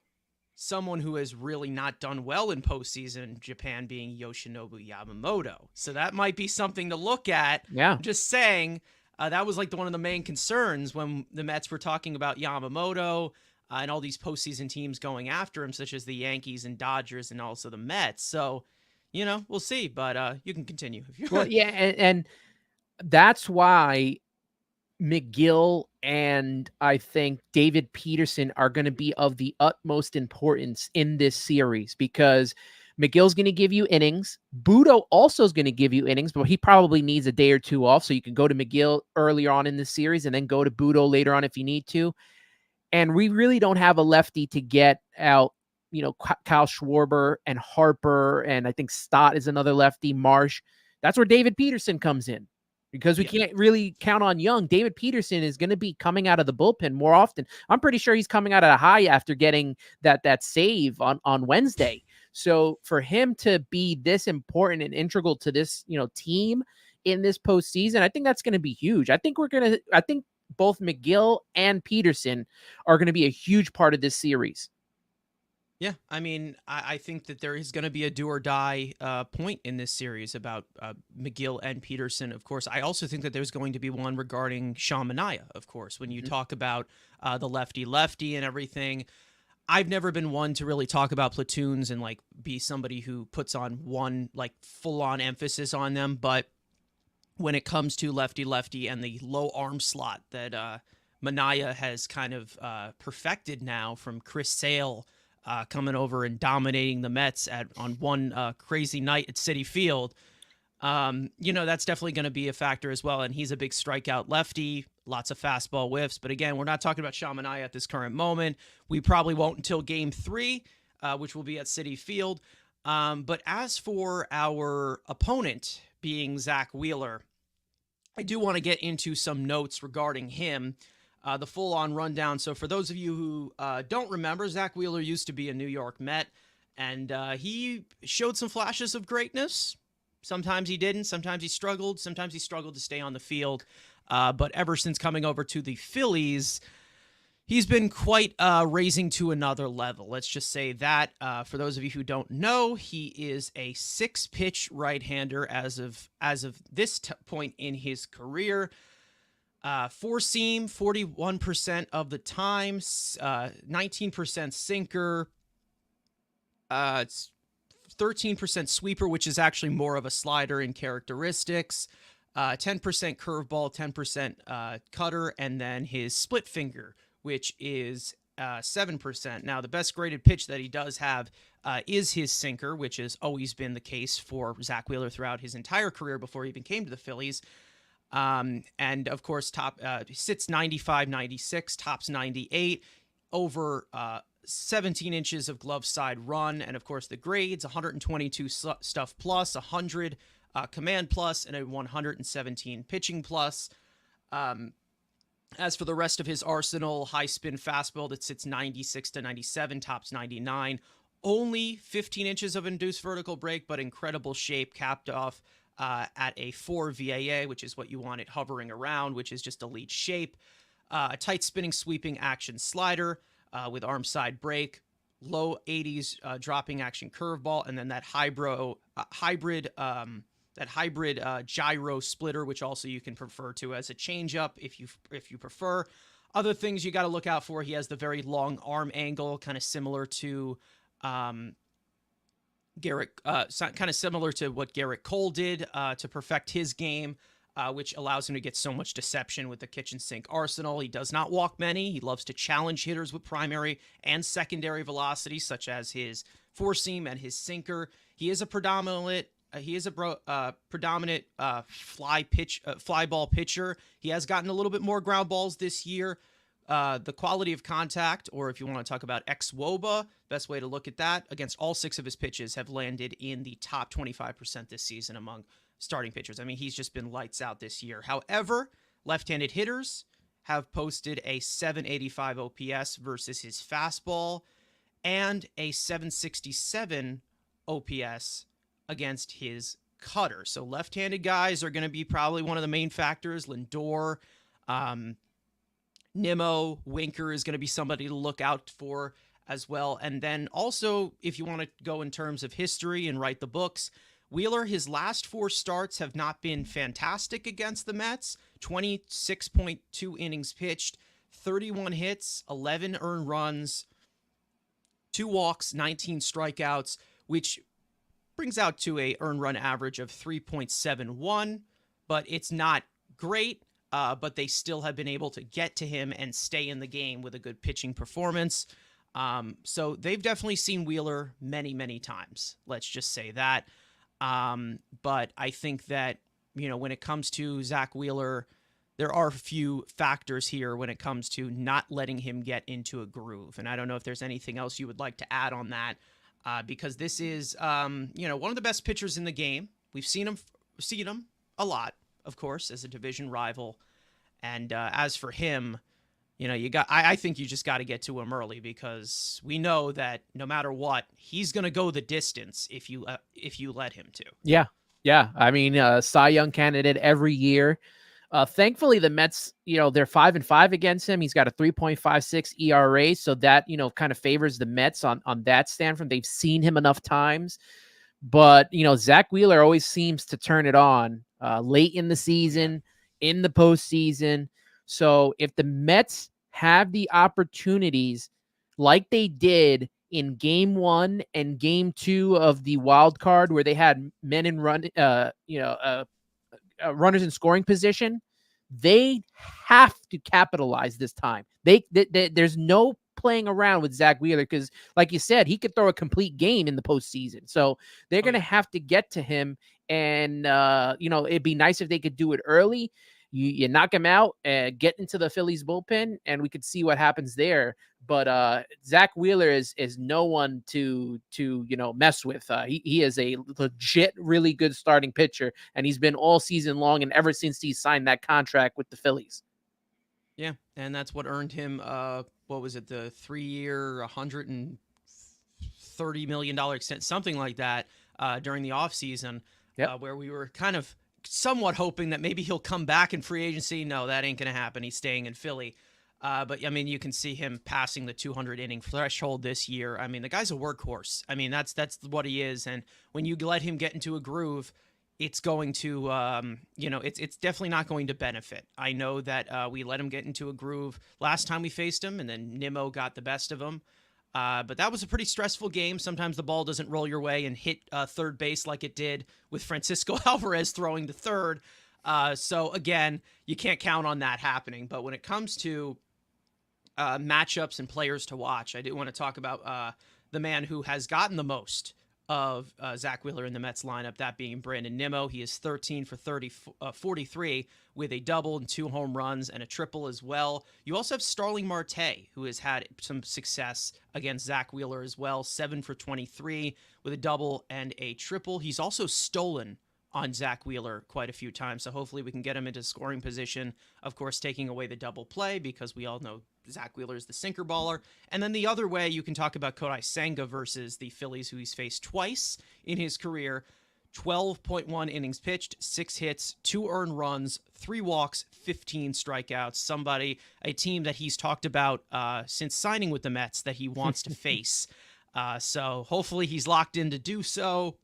someone who has really not done well in postseason in Japan, being Yoshinobu Yamamoto. So that might be something to look at. Yeah. I'm just saying, that was like one of the main concerns when the Mets were talking about Yamamoto and all these postseason teams going after him, such as the Yankees and Dodgers and also the Mets. So, we'll see, but you can continue. If you well, yeah, and that's why McGill and I think David Peterson are going to be of the utmost importance in this series, because McGill's going to give you innings. Budo also is going to give you innings, but he probably needs a day or 2 off, so you can go to McGill earlier on in the series and then go to Budo later on if you need to. And we really don't have a lefty to get out. Kyle Schwarber and Harper, and I think Stott is another lefty, Marsh. That's where David Peterson comes in, because we can't really count on Young. David Peterson is going to be coming out of the bullpen more often. I'm pretty sure he's coming out at a high after getting that save on Wednesday. So for him to be this important and integral to this, team in this postseason, I think that's going to be huge. I think both McGill and Peterson are going to be a huge part of this series. Yeah, I mean, I think that there is going to be a do or die point in this series about McGill and Peterson. Of course, I also think that there's going to be one regarding Sean Manaea. Of course, when you talk about the lefty and everything, I've never been one to really talk about platoons and like be somebody who puts on one like full on emphasis on them. But when it comes to lefty and the low arm slot that Manaea has kind of perfected now from Chris Sale coming over and dominating the Mets on one crazy night at Citi Field, that's definitely going to be a factor as well. And he's a big strikeout lefty, lots of fastball whiffs. But again, we're not talking about Sean Manaea at this current moment. We probably won't until Game 3, which will be at Citi Field. But as for our opponent being Zach Wheeler, I do want to get into some notes regarding him. The full-on rundown. So for those of you who don't remember, Zach Wheeler used to be a New York Met, and he showed some flashes of greatness. Sometimes he didn't. Sometimes he struggled. Sometimes he struggled to stay on the field. But ever since coming over to the Phillies, he's been quite raising to another level. Let's just say that. For those of you who don't know, he is a 6-pitch right-hander as of this point in his career. 4-seam, 41% of the time, 19% sinker, 13% sweeper, which is actually more of a slider in characteristics, 10% curveball, 10% cutter, and then his split finger, which is 7%. Now, the best graded pitch that he does have is his sinker, which has always been the case for Zach Wheeler throughout his entire career before he even came to the Phillies. And of course, sits 95, 96, tops 98, over 17 inches of glove side run. And of course, the grades 122 stuff plus, 100 command plus, and a 117 pitching plus. As for the rest of his arsenal, high spin fastball that sits 96 to 97, tops 99, only 15 inches of induced vertical break, but incredible shape, capped off at a 4 VAA, which is what you want it hovering around, which is just elite shape. A tight spinning sweeping action slider with arm side break, low 80s dropping action curveball, and then that hybrid gyro splitter, which also you can prefer to as a changeup if you prefer. Other things you got to look out for: he has the very long arm angle, kind of similar to Garrett, kind of similar to what Garrett Cole did to perfect his game, which allows him to get so much deception with the kitchen sink arsenal. He does not walk many. He loves to challenge hitters with primary and secondary velocity, such as his 4-seam and his sinker. He is a predominant fly ball pitcher. He has gotten a little bit more ground balls this year. The quality of contact, or if you want to talk about xWOBA, best way to look at that, against all 6 of his pitches have landed in the top 25% this season among starting pitchers. I mean, he's just been lights out this year. However, left-handed hitters have posted a 785 OPS versus his fastball and a 767 OPS against his cutter. So left-handed guys are going to be probably one of the main factors. Lindor, Nimmo, Winker is going to be somebody to look out for as well. And then also, if you want to go in terms of history and write the books, Wheeler, his last 4 starts have not been fantastic against the Mets. 26.2 innings pitched, 31 hits, 11 earned runs, 2 walks, 19 strikeouts, which brings out to a earned run average of 3.71, but it's not great. But they still have been able to get to him and stay in the game with a good pitching performance. So they've definitely seen Wheeler many, many times. Let's just say that. But I think that, when it comes to Zach Wheeler, there are a few factors here when it comes to not letting him get into a groove. And I don't know if there's anything else you would like to add on that, because this is, one of the best pitchers in the game. We've seen him a lot, of course, as a division rival. And as for him, I think you just got to get to him early, because we know that no matter what, he's going to go the distance if you let him to. Yeah. I mean, Cy Young candidate every year. Thankfully, the Mets, they're 5-5 against him. He's got a 3.56 ERA, so that kind of favors the Mets on that standpoint. They've seen him enough times, but Zach Wheeler always seems to turn it on late in the Oh, yeah. season, in the postseason. So if the Mets have the opportunities like they did in Game 1 and Game 2 of the wild card, where they had men in runners in scoring position, they have to capitalize this time. There's no playing around with Zach Wheeler because, like you said, he could throw a complete game in the postseason. So they're Oh, going to yeah. have to get to him, and it'd be nice if they could do it early. You knock him out, get into the Phillies bullpen, and we could see what happens there. But Zach Wheeler is no one to mess with. He is a legit, really good starting pitcher, and he's been all season long, and ever since he signed that contract with the Phillies. Yeah, and that's what earned him what was it, the 3-year, $130 million extent, something like that, during the offseason, Yep. where we were kind of somewhat hoping that maybe he'll come back in free agency. No, that ain't going to happen. He's staying in Philly. But I mean, you can see him passing the 200 inning threshold this year. I mean, the guy's a workhorse. I mean, that's what he is. And when you let him get into a groove, it's going to, it's definitely not going to benefit. I know that we let him get into a groove last time we faced him, and then Nimmo got the best of him. But that was a pretty stressful game. Sometimes the ball doesn't roll your way and hit third base like it did with Francisco Alvarez throwing to third. So again, you can't count on that happening. But when it comes to matchups and players to watch, I do want to talk about the man who has gotten the most of Zach Wheeler in the Mets lineup, that being Brandon Nimmo. He is 13 for 43 with a double and 2 home runs and a triple as well. You also have Starling Marte, who has had some success against Zach Wheeler as well, 7 for 23 with a double and a triple. He's also stolen on Zach Wheeler quite a few times, so hopefully we can get him into scoring position. Of course, taking away the double play, because we all know Zach Wheeler is the sinker baller. And then the other way, you can talk about Kodai Senga versus the Phillies, who he's faced twice in his career. 12.1 innings pitched, 6 hits, 2 earned runs, 3 walks, 15 strikeouts. A team that he's talked about since signing with the Mets that he wants to face. So hopefully he's locked in to do so.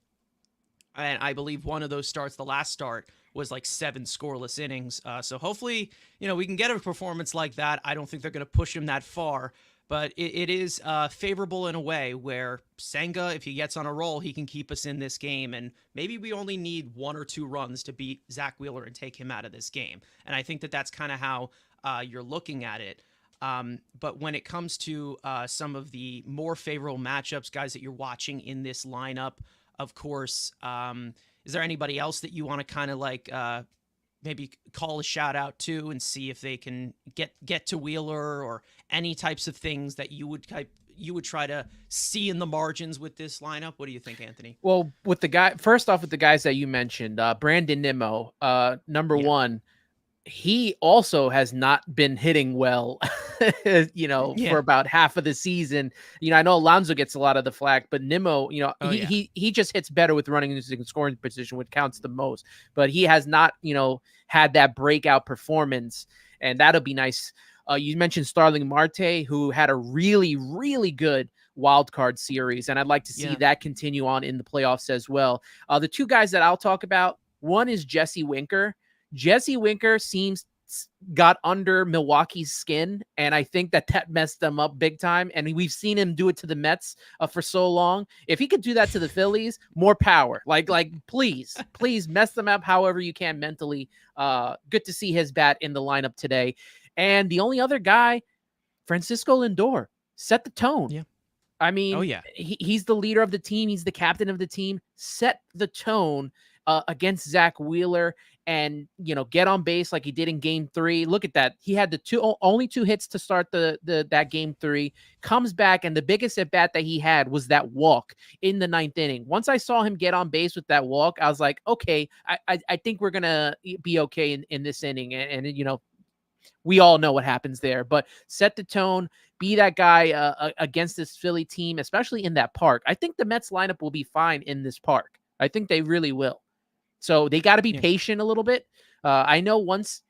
And I believe one of those starts, the last start, was like 7 scoreless innings. So hopefully, we can get a performance like that. I don't think they're going to push him that far, but it is favorable in a way where Senga, if he gets on a roll, he can keep us in this game. And maybe we only need 1 or 2 runs to beat Zach Wheeler and take him out of this game. And I think that that's kind of how you're looking at it. But when it comes to some of the more favorable matchups, guys that you're watching in this lineup, of course, is there anybody else that you want to kind of like maybe call a shout out to and see if they can get to Wheeler, or any types of things that you would try to see in the margins with this lineup? What do you think, Anthony? Well, with the guys that you mentioned, Brandon Nimmo, number Yeah. one, he also has not been hitting well, for Yeah. about half of the season. I know Alonso gets a lot of the flack, but Nimmo, Oh, yeah. he just hits better with running into the scoring position, which counts the most. But he has not, had that breakout performance, and that'll be nice. You mentioned Starling Marte, who had a really, really good wild card series, and I'd like to see Yeah. that continue on in the playoffs as well. The 2 guys that I'll talk about, one is Jesse Winker. Jesse Winker got under Milwaukee's skin, and I think that messed them up big time. And we've seen him do it to the Mets for so long. If he could do that to the Phillies, more power. Like please mess them up however you can mentally. Good to see his bat in the lineup today. And the only other guy, Francisco Lindor, set the tone. Yeah. I mean, Oh, yeah. he's the leader of the team. He's the captain of the team. Set the tone against Zach Wheeler, and get on base like he did in Game 3. Look at that. He had the only 2 hits to start that Game 3. Comes back, and the biggest at bat that he had was that walk in the 9th inning. Once I saw him get on base with that walk, I was like, okay, I think we're gonna be okay in this inning. And we all know what happens there, but set the tone, be that guy against this Philly team, especially in that park. I think the Mets lineup will be fine in this park. I think they really will. So they got to be patient a little bit. I know once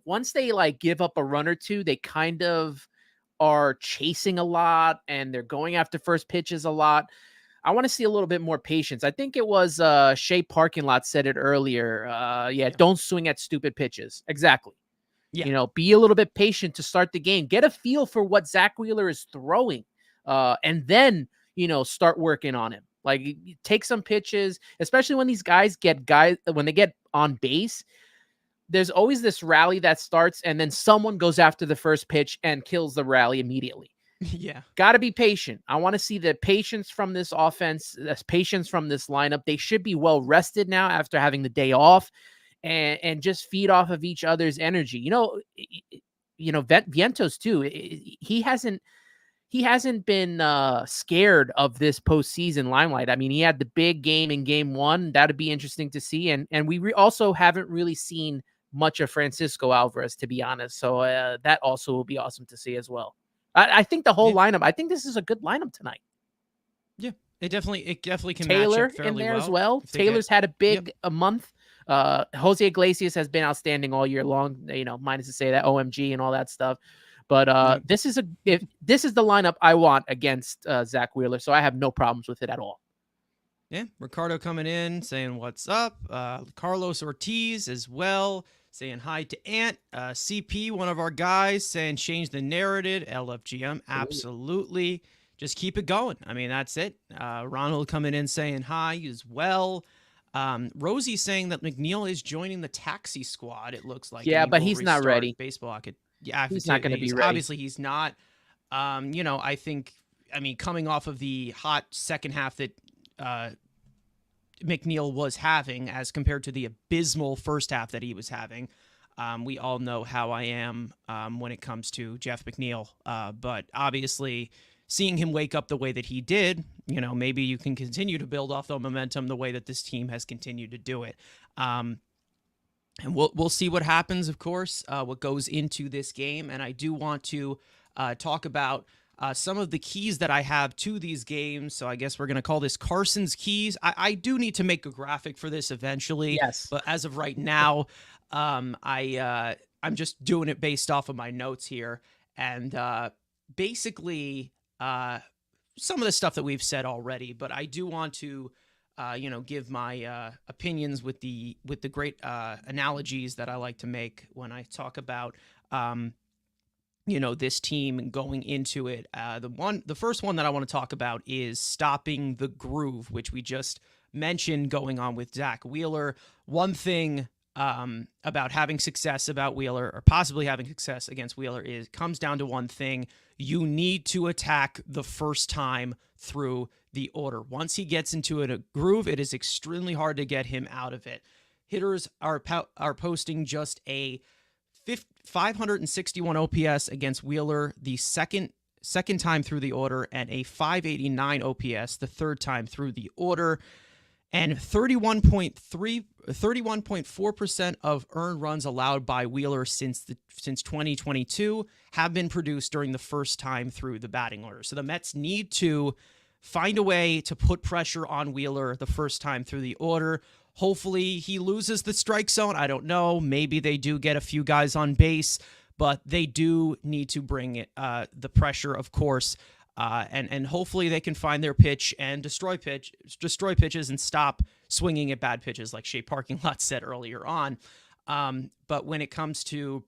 once they like give up a run or two, they kind of are chasing a lot and they're going after first pitches a lot. I want to see a little bit more patience. I think it was Shea Parking Lot said it earlier. Yeah, Yeah. don't swing at stupid pitches. Exactly. Yeah. Be a little bit patient to start the game. Get a feel for what Zach Wheeler is throwing, and then start working on him. Like take some pitches, especially when these guys when they get on base. There's always this rally that starts, and then someone goes after the first pitch and kills the rally immediately. Yeah. Got to be patient. I want to see the patience from this offense, the patience from this lineup. They should be well rested now after having the day off, and just feed off of each other's energy. Vientos too. He hasn't been scared of this postseason limelight. I mean, he had the big game in Game 1. That'd be interesting to see, and we also haven't really seen much of Francisco Alvarez, to be honest. So that also will be awesome to see as well. I think the whole lineup. I think this is a good lineup tonight. Yeah, it definitely can Taylor match up fairly in there well. as well. Taylor's had a big a month. Jose Iglesias has been outstanding all year long. Minus to say that OMG and all that stuff. But this is the lineup I want against Zach Wheeler, so I have no problems with it at all. Yeah, Ricardo coming in saying what's up. Carlos Ortiz as well saying hi to Ant. CP, one of our guys, saying change the narrative. LFGM, absolutely. Just keep it going. I mean, that's it. Ronald coming in saying hi as well. Rosie saying that McNeil is joining the taxi squad. It looks like. Yeah, but he's not ready. Baseball. Yeah, he's not going to be ready. Obviously, he's not. I think. I mean, coming off of the hot second half that McNeil was having as compared to the abysmal first half that he was having. We all know how I am when it comes to Jeff McNeil. But obviously, seeing him wake up the way that he did, maybe you can continue to build off the momentum the way that this team has continued to do it. And we'll see what happens, of course, what goes into this game. And I do want to talk about some of the keys that I have to these games. So I guess we're going to call this Carson's keys. I do need to make a graphic for this eventually. Yes. But as of right now, I'm just doing it based off of my notes here. And basically, some of the stuff that we've said already, but I do want to, give my opinions with the great analogies that I like to make when I talk about, this team going into it. The first one that I want to talk about is stopping the groove, which we just mentioned going on with Zach Wheeler. One thing about having success about Wheeler, or possibly having success against Wheeler, comes down to one thing. You need to attack the first time through the order. Once he gets into a groove, it is extremely hard to get him out of it. Hitters are posting just a 561 OPS against Wheeler the second time through the order, and a 589 OPS the third time through the order. And 31.4% of earned runs allowed by Wheeler since 2022 have been produced during the first time through the batting order. So the Mets need to find a way to put pressure on Wheeler the first time through the order. Hopefully he loses the strike zone. I don't know. Maybe they do get a few guys on base, but they do need to bring it, the pressure, of course. And hopefully they can find their pitch and destroy pitches and stop swinging at bad pitches, like Shea Parking Lot said earlier on. But when it comes to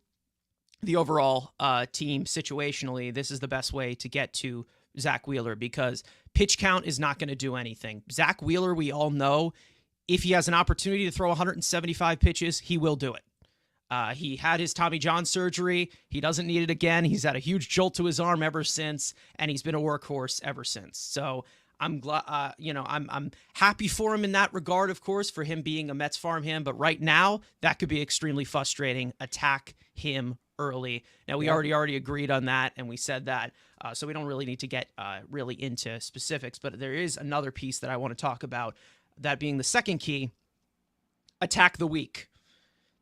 the overall team situationally, this is the best way to get to Zach Wheeler, because pitch count is not going to do anything. Zach Wheeler, we all know, if he has an opportunity to throw 175 pitches, he will do it. He had his Tommy John surgery. He doesn't need it again. He's had a huge jolt to his arm ever since, and he's been a workhorse ever since. So I'm glad, I'm happy for him in that regard, of course, for him being a Mets farmhand. But right now, that could be extremely frustrating. Attack him early. Now, we already agreed on that, and we said that, so we don't really need to get really into specifics. But there is another piece that I want to talk about, that being the second key: attack the weak.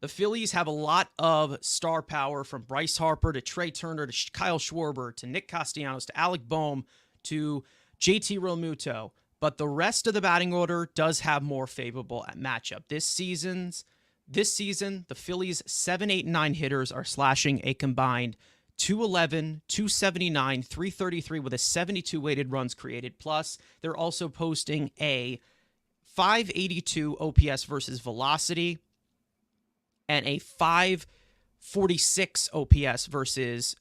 The Phillies have a lot of star power, from Bryce Harper to Trey Turner to Kyle Schwarber to Nick Castellanos to Alec Boehm to JT Realmuto. But the rest of the batting order does have more favorable matchup. This season's This season, the Phillies' 7, 8, and 9 hitters are slashing a combined 211, 279, 333 with a 72 weighted runs created. Plus, they're also posting a 582 OPS versus velocity and a 546 OPS versus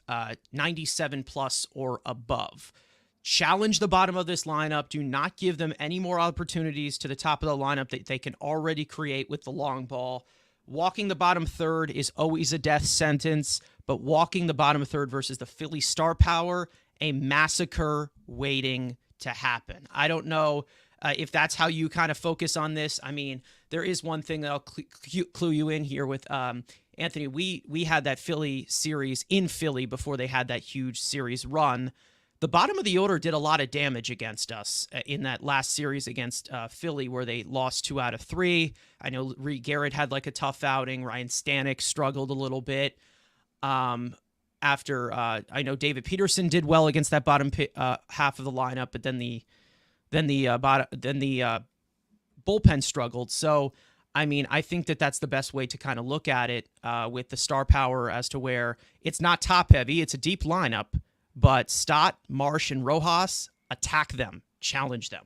97 plus or above. Challenge the bottom of this lineup. Do not give them any more opportunities to the top of the lineup that they can already create with the long ball. Walking the bottom third is always a death sentence, but walking the bottom third versus the Philly star power, a massacre waiting to happen. I don't know if that's how you kind of focus on this. I mean, there is one thing that I'll clue you in here with Anthony. We had that Philly series in Philly before they had that huge series run. The bottom of the order did a lot of damage against us in that last series against Philly, where they lost 2 out of 3. I know Reed Garrett had like a tough outing. Ryan Stanek struggled a little bit. After I know David Peterson did well against that bottom half of the lineup, but then the bullpen struggled. So, I mean, I think that that's the best way to kind of look at it with the star power, as to where it's not top heavy. It's a deep lineup, but Stott, Marsh, and Rojas, attack them, challenge them.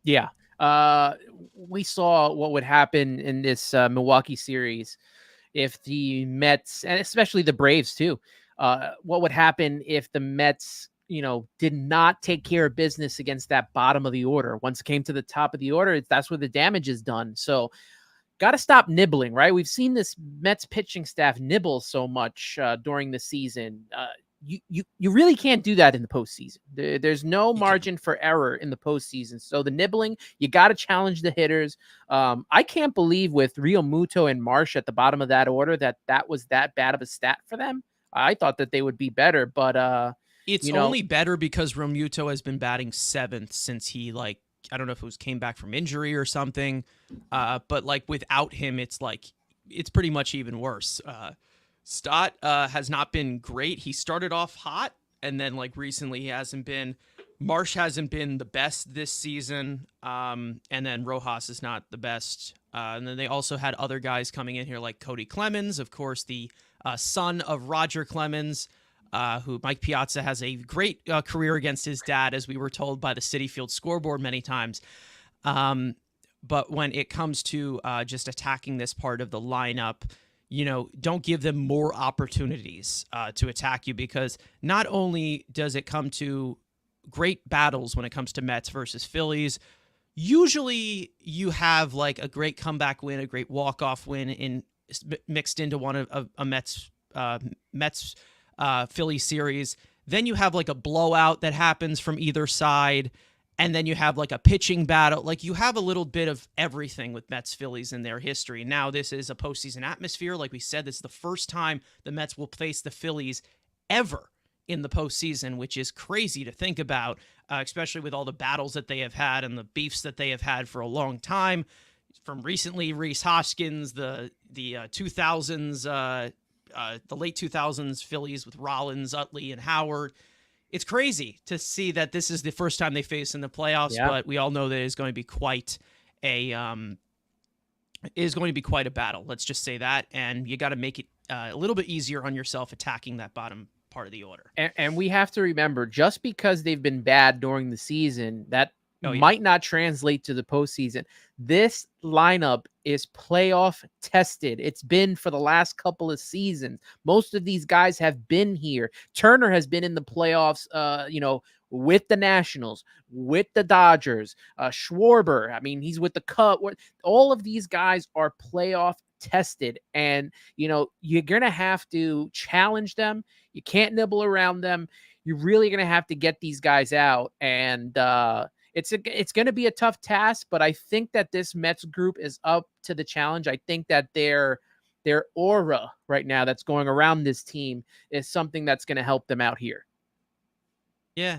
Yeah. We saw what would happen in this Milwaukee series if the Mets, and especially the Braves too, what would happen if the Mets, did not take care of business against that bottom of the order. Once it came to the top of the order, that's where the damage is done. So got to stop nibbling, right? We've seen this Mets pitching staff nibble so much during the season. You really can't do that in the postseason. There's no margin for error in the postseason. So the nibbling, you got to challenge the hitters. I can't believe with Real Muto and Marsh at the bottom of that order that was that bad of a stat for them. I thought that they would be better, but it's only better because Realmuto has been batting 7th since he, like, I don't know if it was came back from injury or something, but like without him, it's pretty much even worse. Stott has not been great. He started off hot, and then like recently he hasn't been. Marsh hasn't been the best this season, and then Rojas is not the best. And then they also had other guys coming in here like Cody Clemens, of course, the son of Roger Clemens, who Mike Piazza has a great career against his dad, as we were told by the Citi Field scoreboard many times. But when it comes to just attacking this part of the lineup, don't give them more opportunities to attack you, because not only does it come to great battles when it comes to Mets versus Phillies, usually you have like a great comeback win, a great walk-off win mixed into one of a Mets Philly series. Then you have like a blowout that happens from either side. And then you have like a pitching battle. Like, you have a little bit of everything with Mets Phillies in their history. Now this is a postseason atmosphere. Like we said, this is the first time the Mets will face the Phillies ever in the postseason, which is crazy to think about, especially with all the battles that they have had and the beefs that they have had for a long time. From recently, Rhys Hoskins, the 2000s, the late 2000s Phillies with Rollins, Utley, and Howard. It's crazy to see that this is the first time they face in the playoffs, but we all know that it is going to be quite a battle. Let's just say that, and you got to make it a little bit easier on yourself attacking that bottom part of the order. And we have to remember, just because they've been bad during the season, that might not translate to the postseason. This lineup is playoff tested. It's been for the last couple of seasons. Most of these guys have been here. Turner has been in the playoffs, with the Nationals, with the Dodgers, Schwarber. I mean, he's with the Cubs. All of these guys are playoff tested, and you're gonna have to challenge them. You can't nibble around them. You're really gonna have to get these guys out, and it's going to be a tough task, but I think that this Mets group is up to the challenge. I think that their aura right now that's going around this team is something that's going to help them out here. Yeah.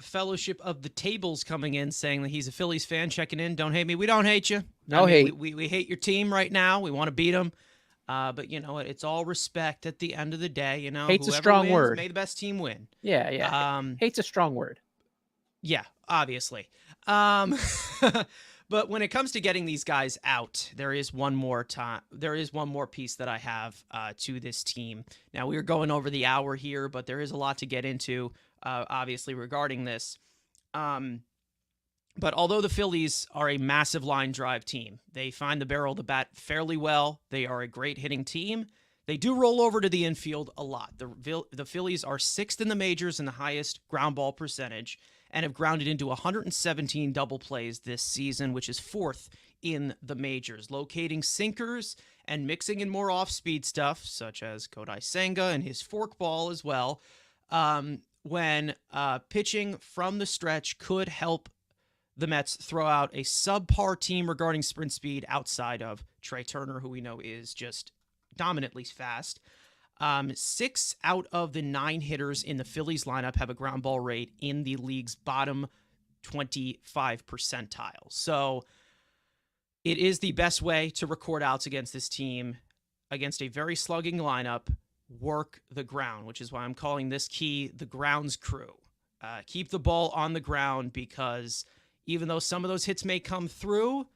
Fellowship of the Tables coming in saying that he's a Phillies fan, checking in. Don't hate me. We don't hate you. Hate. We hate your team right now. We want to beat them. But you know what? It's all respect at the end of the day. Hate's a strong word. May the best team win. Yeah. Hate's a strong word. Yeah, obviously. But when it comes to getting these guys out, there is one more time. There is one more piece that I have to this team. Now we are going over the hour here, but there is a lot to get into, obviously regarding this. Um, but although the Phillies are a massive line drive team, they find the barrel of the bat fairly well. They are a great hitting team. They do roll over to the infield a lot. The Phillies are sixth in the majors in the highest ground ball percentage and have grounded into 117 double plays this season, which is fourth in the majors. Locating sinkers and mixing in more off-speed stuff, such as Kodai Senga and his forkball as well, when pitching from the stretch could help the Mets throw out a subpar team regarding sprint speed outside of Trey Turner, who we know is just dominantly fast. 6 out of the 9 hitters in the Phillies lineup have a ground ball rate in the league's bottom 25 percentile. So it is the best way to record outs against this team, against a very slugging lineup. Work the ground, which is why I'm calling this key the grounds crew. Keep the ball on the ground, because even though some of those hits may come through,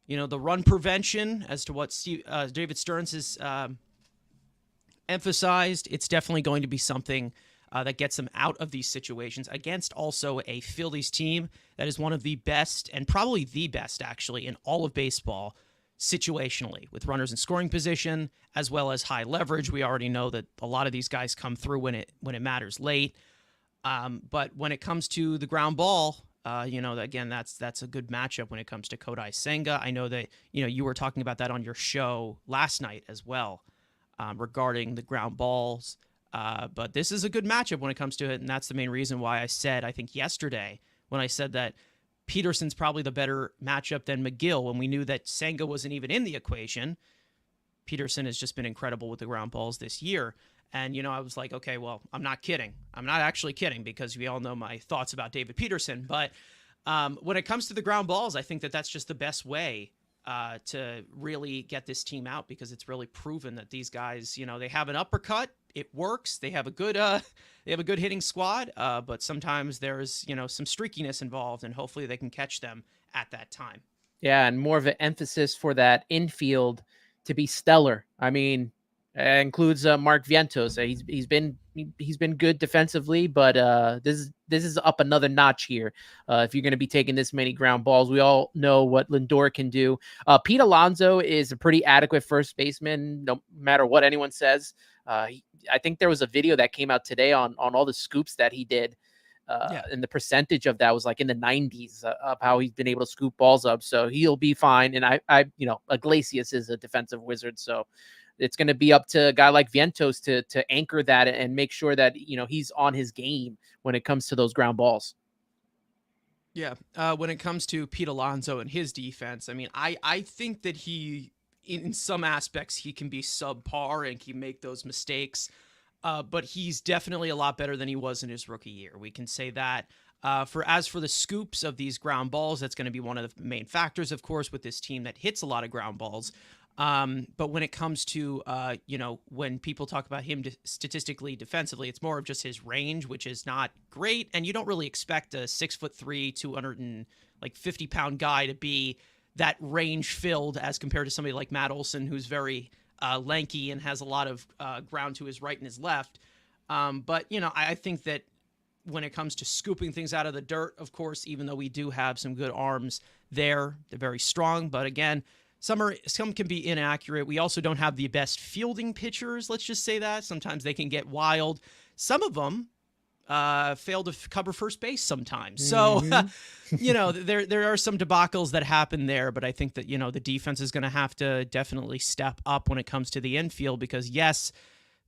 the run prevention, as to what David Stearns has emphasized, it's definitely going to be something that gets them out of these situations against also a Phillies team that is one of the best, and probably the best actually, in all of baseball situationally, with runners in scoring position as well as high leverage. We already know that a lot of these guys come through when it matters late. But when it comes to the ground ball, again, that's a good matchup when it comes to Kodai Senga. I know that, you were talking about that on your show last night as well, regarding the ground balls. But this is a good matchup when it comes to it, and that's the main reason why I said, I think yesterday, when I said that Peterson's probably the better matchup than McGill, when we knew that Senga wasn't even in the equation. Peterson has just been incredible with the ground balls this year. And, I was like, okay, well, I'm not kidding. I'm not actually kidding, because we all know my thoughts about David Peterson. But when it comes to the ground balls, I think that that's just the best way to really get this team out, because it's really proven that these guys, they have an uppercut. It works. They have a good hitting squad, but sometimes there's, some streakiness involved, and hopefully they can catch them at that time. Yeah, and more of an emphasis for that infield to be stellar. I mean, it includes Mark Vientos. He's been good defensively, but this is up another notch here. If you're going to be taking this many ground balls, we all know what Lindor can do. Pete Alonso is a pretty adequate first baseman, no matter what anyone says. I think there was a video that came out today on all the scoops that he did. And the percentage of that was like in the 90s of how he's been able to scoop balls up. So he'll be fine. And Iglesias is a defensive wizard. So it's going to be up to a guy like Vientos to anchor that and make sure that, he's on his game when it comes to those ground balls. Yeah. When it comes to Pete Alonso and his defense, I mean, I think that he, in some aspects, he can be subpar and can make those mistakes. But he's definitely a lot better than he was in his rookie year. We can say that. As for the scoops of these ground balls, that's going to be one of the main factors, of course, with this team that hits a lot of ground balls. But when it comes to, when people talk about him statistically defensively, it's more of just his range, which is not great. And you don't really expect a 6'3", 250-pound guy to be that range filled as compared to somebody like Matt Olson, who's very lanky and has a lot of ground to his right and his left. But I think that when it comes to scooping things out of the dirt, of course, even though we do have some good arms there, they're very strong. But again, some can be inaccurate. We also don't have the best fielding pitchers. Let's just say that. Sometimes they can get wild. Some of them fail to cover first base sometimes. So, there are some debacles that happen there, but I think that, the defense is going to have to definitely step up when it comes to the infield, because yes,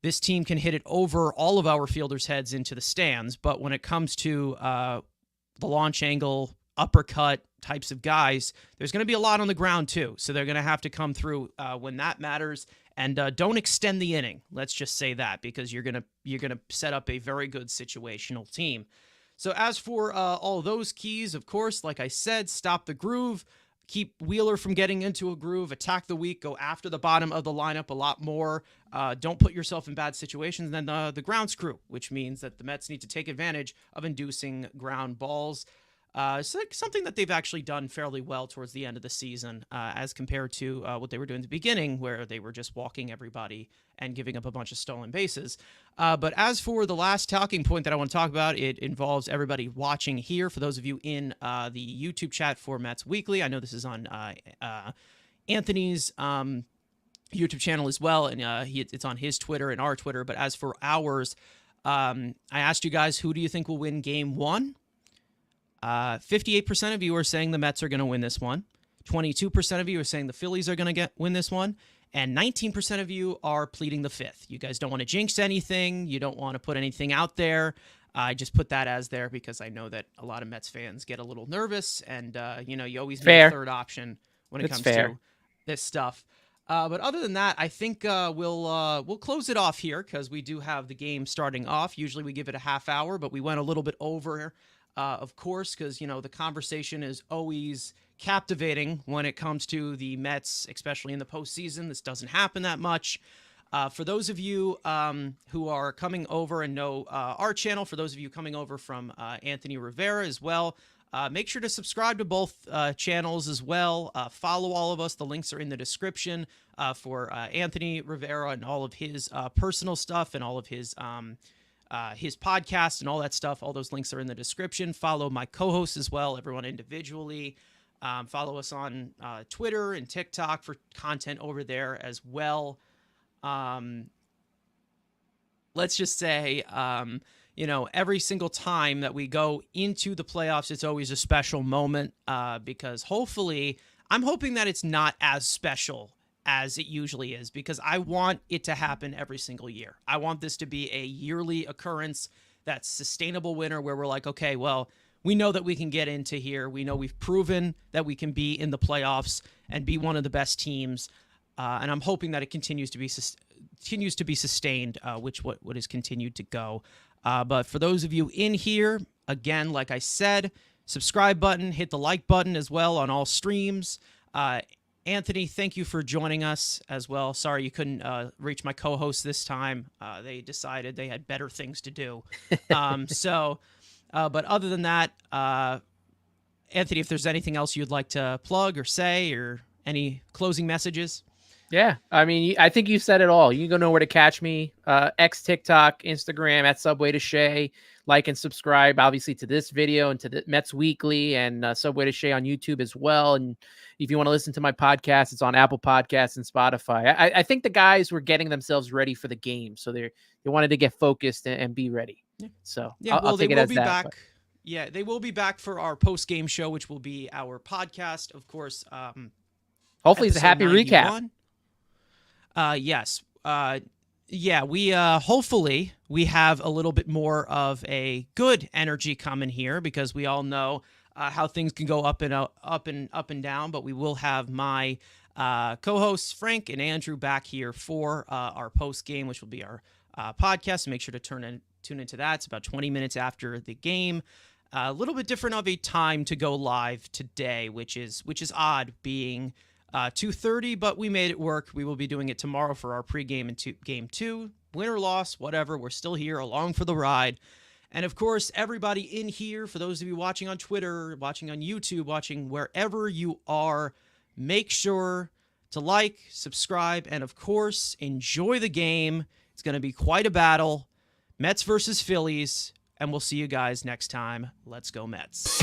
this team can hit it over all of our fielders' heads into the stands. But when it comes to the launch angle, uppercut types of guys, there's going to be a lot on the ground too. So they're going to have to come through when that matters. And don't extend the inning. Let's just say that, because you're gonna set up a very good situational team. So as for all those keys, of course, like I said, stop the groove, keep Wheeler from getting into a groove, attack the weak, go after the bottom of the lineup a lot more. Don't put yourself in bad situations. And then the grounds crew, which means that the Mets need to take advantage of inducing ground balls. It's like something that they've actually done fairly well towards the end of the season, as compared to what they were doing at the beginning, where they were just walking everybody and giving up a bunch of stolen bases. But as for the last talking point that I want to talk about, it involves everybody watching here. For those of you in the YouTube chat for Mets Weekly, I know this is on Anthony's YouTube channel as well, and it's on his Twitter and our Twitter. But as for ours, I asked you guys, who do you think will win Game 1? 58% of you are saying the Mets are going to win this one. 22% of you are saying the Phillies are going to win this one. And 19% of you are pleading the fifth. You guys don't want to jinx anything. You don't want to put anything out there. I just put that as there because I know that a lot of Mets fans get a little nervous, and you always need a third option when it comes to this stuff. But other than that, I think we'll close it off here because we do have the game starting off. Usually we give it a half hour, but we went a little bit over. Of course, because, the conversation is always captivating when it comes to the Mets, especially in the postseason. This doesn't happen that much. For those of you who are coming over and know our channel, for those of you coming over from Anthony Rivera as well, make sure to subscribe to both channels as well. Follow all of us. The links are in the description for Anthony Rivera and all of his personal stuff and all of his podcast and all that stuff. All those links are in the description. Follow my co-hosts as well, everyone individually. Follow us on Twitter and TikTok for content over there as well. Let's just say, every single time that we go into the playoffs, it's always a special moment because I'm hoping that it's not as special as it usually is, because I want it to happen every single year. I want this to be a yearly occurrence that's sustainable winner where we're like, okay, well, we know that we can get into here. We know we've proven that we can be in the playoffs and be one of the best teams. And I'm hoping that it continues to be sustained, which what has continued to go. But for those of you in here, again, like I said, subscribe button, hit the like button as well on all streams. Anthony, thank you for joining us as well. Sorry you couldn't reach my co-host this time. They decided they had better things to do. But other than that, Anthony, if there's anything else you'd like to plug or say or any closing messages. Yeah, I mean, I think you said it all. You can know where to catch me. X, TikTok, Instagram, at Subway To Shea. Like and subscribe, obviously, to this video and to the Mets Weekly and Subway To Shea on YouTube as well. And if you want to listen to my podcast, it's on Apple Podcasts and Spotify. I think the guys were getting themselves ready for the game, so they wanted to get focused and be ready. Yeah. So yeah, I'll take it as that. Back. But... Yeah, they will be back for our post-game show, which will be our podcast, of course. Hopefully, it's a happy 91. Recap. Yes. We hopefully we have a little bit more of a good energy coming here because we all know how things can go up and down. But we will have my co-hosts Frank and Andrew back here for our post game, which will be our podcast. So make sure to tune into that. It's about 20 minutes after the game. A little bit different of a time to go live today, which is odd being 2:30, but we made it work. We will be doing it tomorrow for our pregame and game 2. Win or loss, whatever, we're still here along for the ride. And of course, everybody in here, for those of you watching on Twitter, watching on YouTube, watching wherever you are, make sure to like, subscribe, and of course, enjoy the game. It's going to be quite a battle. Mets versus Phillies, and we'll see you guys next time. Let's go Mets.